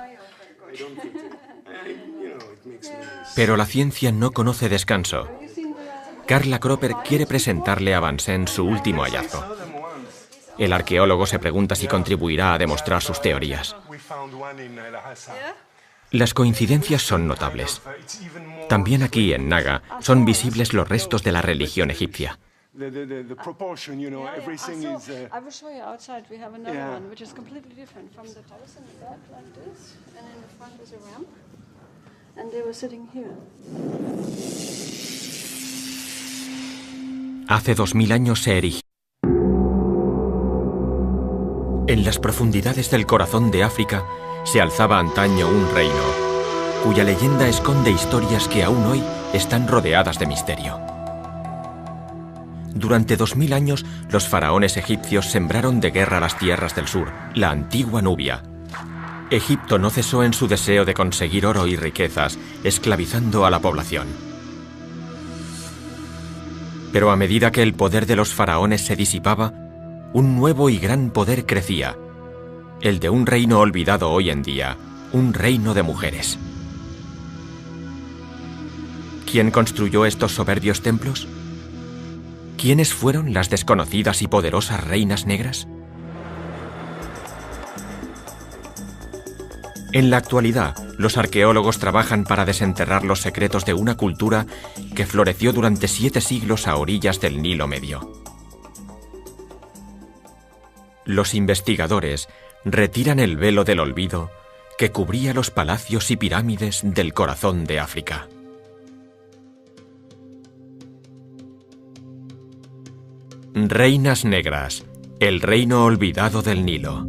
Pero la ciencia no conoce descanso. Carla Cropper quiere presentarle a Vansen su último hallazgo. El arqueólogo se pregunta si contribuirá a demostrar sus teorías. Las coincidencias son notables. También aquí, en Naga, son visibles los restos de la religión egipcia. Hace 2000 años se erigió. En las profundidades del corazón de África se alzaba antaño un reino, cuya leyenda esconde historias que aún hoy están rodeadas de misterio. Durante 2000 años, los faraones egipcios sembraron de guerra las tierras del sur, la antigua Nubia. Egipto no cesó en su deseo de conseguir oro y riquezas, esclavizando a la población. Pero a medida que el poder de los faraones se disipaba, un nuevo y gran poder crecía, el de un reino olvidado hoy en día, un reino de mujeres. ¿Quién construyó estos soberbios templos? ¿Quiénes fueron las desconocidas y poderosas reinas negras? En la actualidad, los arqueólogos trabajan para desenterrar los secretos de una cultura que floreció durante 7 siglos a orillas del Nilo Medio. Los investigadores retiran el velo del olvido que cubría los palacios y pirámides del corazón de África. Reinas negras, el reino olvidado del Nilo.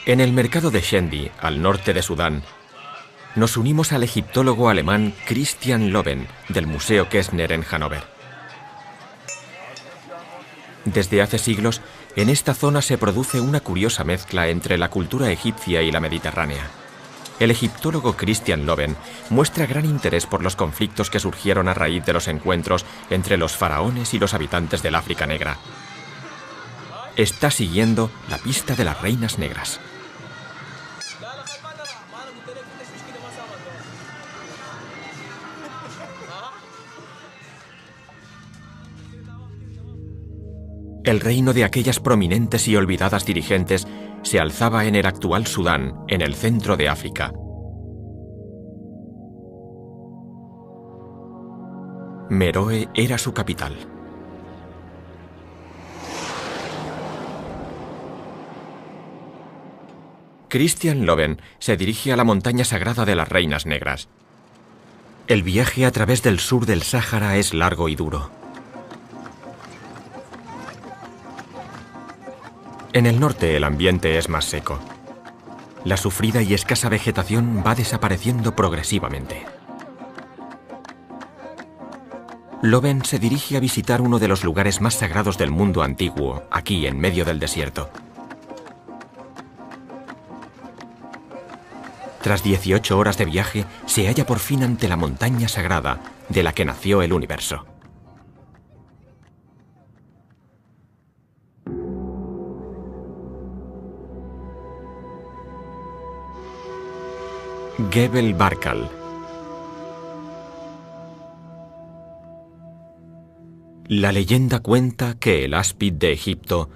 En el mercado de Shendi, al norte de Sudán, nos unimos al egiptólogo alemán Christian Loven, del Museo Kessner en Hannover. Desde hace siglos, en esta zona se produce una curiosa mezcla entre la cultura egipcia y la mediterránea. El egiptólogo Christian Loven muestra gran interés por los conflictos que surgieron a raíz de los encuentros entre los faraones y los habitantes del África Negra. Está siguiendo la pista de las reinas negras. El reino de aquellas prominentes y olvidadas dirigentes se alzaba en el actual Sudán, en el centro de África. Meroe era su capital. Christian Loven se dirige a la montaña sagrada de las Reinas Negras. El viaje a través del sur del Sáhara es largo y duro. En el norte el ambiente es más seco. La sufrida y escasa vegetación va desapareciendo progresivamente. Loven se dirige a visitar uno de los lugares más sagrados del mundo antiguo, aquí en medio del desierto. Tras 18 horas de viaje, se halla por fin ante la montaña sagrada de la que nació el universo. Gebel Barkal. La leyenda cuenta que el áspid de Egipto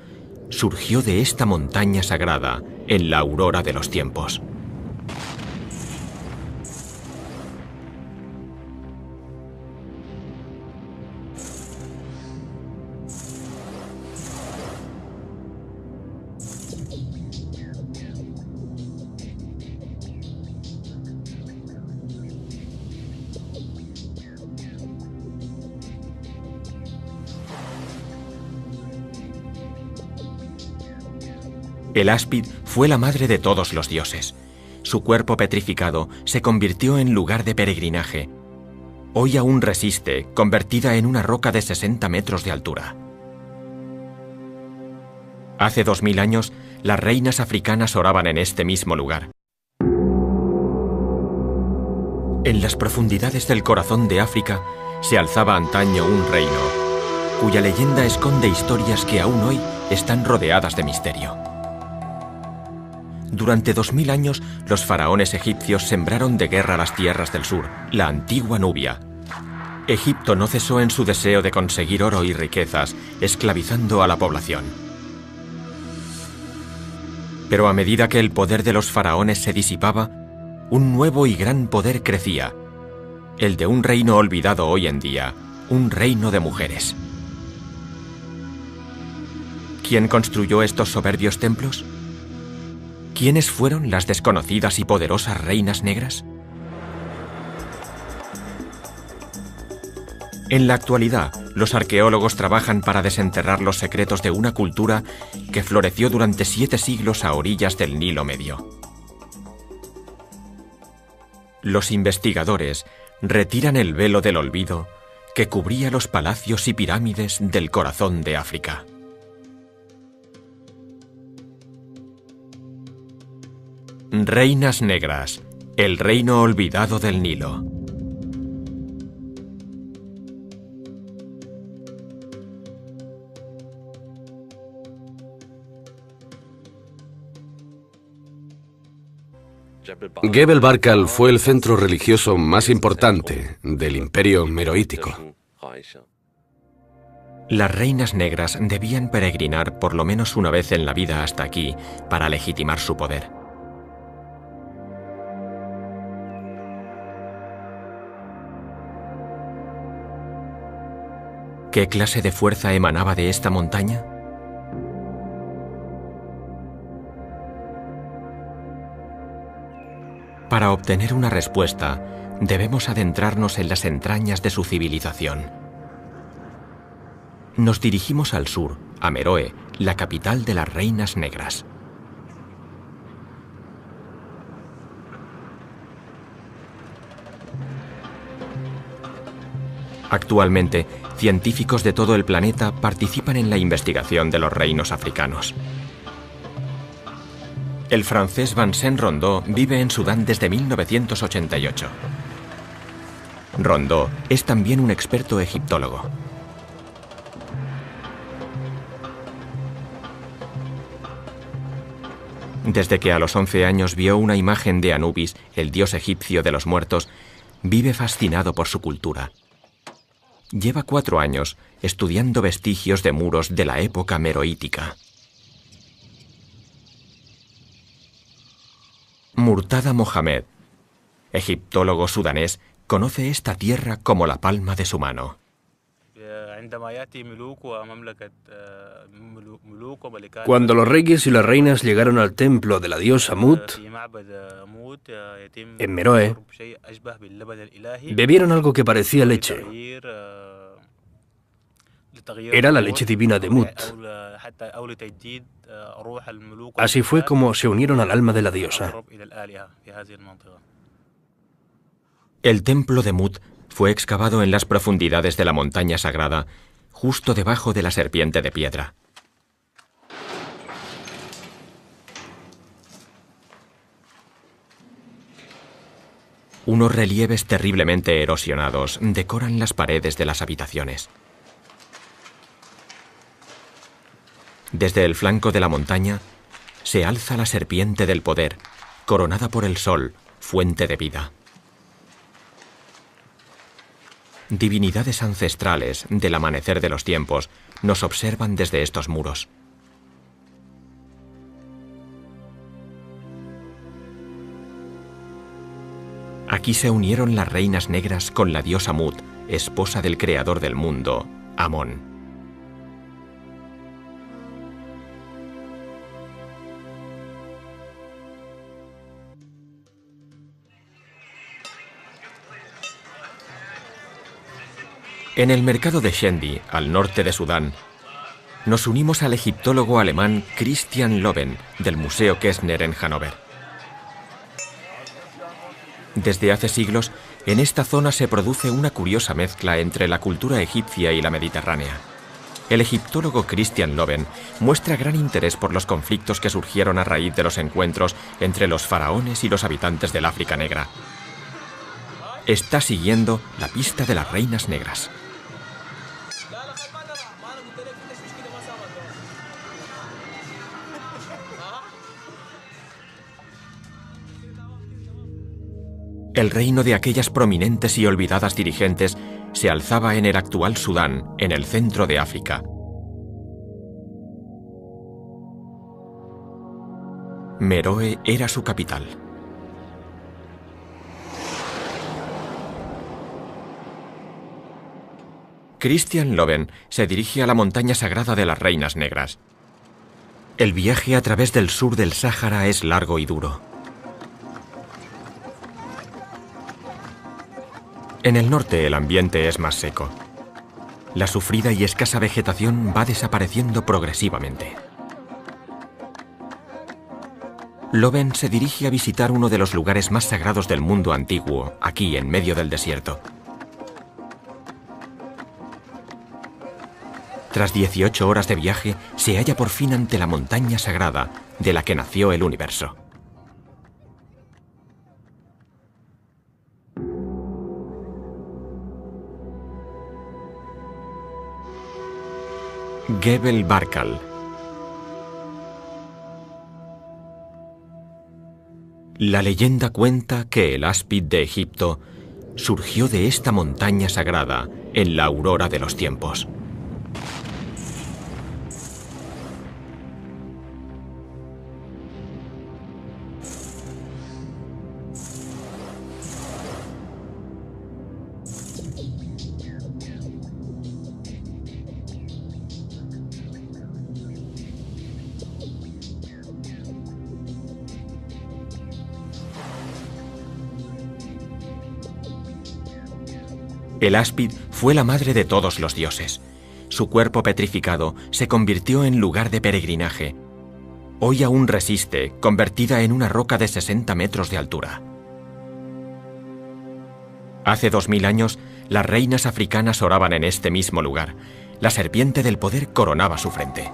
surgió de esta montaña sagrada en la aurora de los tiempos. El áspid fue la madre de todos los dioses. Su cuerpo petrificado se convirtió en lugar de peregrinaje. Hoy aún resiste, convertida en una roca de 60 metros de altura. Hace 2000 años, las reinas africanas oraban en este mismo lugar. En las profundidades del corazón de África se alzaba antaño un reino, cuya leyenda esconde historias que aún hoy están rodeadas de misterio. Durante 2000 años, los faraones egipcios sembraron de guerra las tierras del sur, la antigua Nubia. Egipto no cesó en su deseo de conseguir oro y riquezas, esclavizando a la población. Pero a medida que el poder de los faraones se disipaba, un nuevo y gran poder crecía, el de un reino olvidado hoy en día, un reino de mujeres. ¿Quién construyó estos soberbios templos? ¿Quiénes fueron las desconocidas y poderosas reinas negras? En la actualidad, los arqueólogos trabajan para desenterrar los secretos de una cultura que floreció durante 7 siglos a orillas del Nilo Medio. Los investigadores retiran el velo del olvido que cubría los palacios y pirámides del corazón de África. Reinas Negras, el reino olvidado del Nilo. Gebel Barkal fue el centro religioso más importante del imperio meroítico. Las reinas negras debían peregrinar por lo menos una vez en la vida hasta aquí para legitimar su poder. ¿Qué clase de fuerza emanaba de esta montaña? Para obtener una respuesta, debemos adentrarnos en las entrañas de su civilización. Nos dirigimos al sur, a Meroe, la capital de las Reinas Negras. Actualmente, científicos de todo el planeta participan en la investigación de los reinos africanos. El francés Vincent Rondeau vive en Sudán desde 1988. Rondeau es también un experto egiptólogo. Desde que a los 11 años vio una imagen de Anubis, el dios egipcio de los muertos, vive fascinado por su cultura. Lleva 4 años estudiando vestigios de muros de la época meroítica. Murtada Mohamed, egiptólogo sudanés, conoce esta tierra como la palma de su mano. Cuando los reyes y las reinas llegaron al templo de la diosa Mut, en Meroe, bebieron algo que parecía leche. Era la leche divina de Mut. Así fue como se unieron al alma de la diosa. El templo de Mut fue excavado en las profundidades de la montaña sagrada, justo debajo de la serpiente de piedra. Unos relieves terriblemente erosionados decoran las paredes de las habitaciones. Desde el flanco de la montaña se alza la serpiente del poder, coronada por el sol, fuente de vida. Divinidades ancestrales del amanecer de los tiempos nos observan desde estos muros. Aquí se unieron las reinas negras con la diosa Mut, esposa del creador del mundo, Amón. En el mercado de Shendi, al norte de Sudán, nos unimos al egiptólogo alemán Christian Loven, del Museo Kessner en Hannover. Desde hace siglos, en esta zona se produce una curiosa mezcla entre la cultura egipcia y la mediterránea. El egiptólogo Christian Loven muestra gran interés por los conflictos que surgieron a raíz de los encuentros entre los faraones y los habitantes del África Negra. Está siguiendo la pista de las reinas negras. El reino de aquellas prominentes y olvidadas dirigentes se alzaba en el actual Sudán, en el centro de África. Meroe era su capital. Christian Loven se dirige a la montaña sagrada de las Reinas Negras. El viaje a través del sur del Sáhara es largo y duro. En el norte el ambiente es más seco. La sufrida y escasa vegetación va desapareciendo progresivamente. Loven se dirige a visitar uno de los lugares más sagrados del mundo antiguo, aquí en medio del desierto. Tras 18 horas de viaje, se halla por fin ante la montaña sagrada de la que nació el universo. Gebel Barkal. La leyenda cuenta que el áspid de Egipto surgió de esta montaña sagrada en la aurora de los tiempos. El áspid fue la madre de todos los dioses. Su cuerpo petrificado se convirtió en lugar de peregrinaje. Hoy aún resiste, convertida en una roca de 60 metros de altura. Hace 2000 años, las reinas africanas oraban en este mismo lugar. La serpiente del poder coronaba su frente.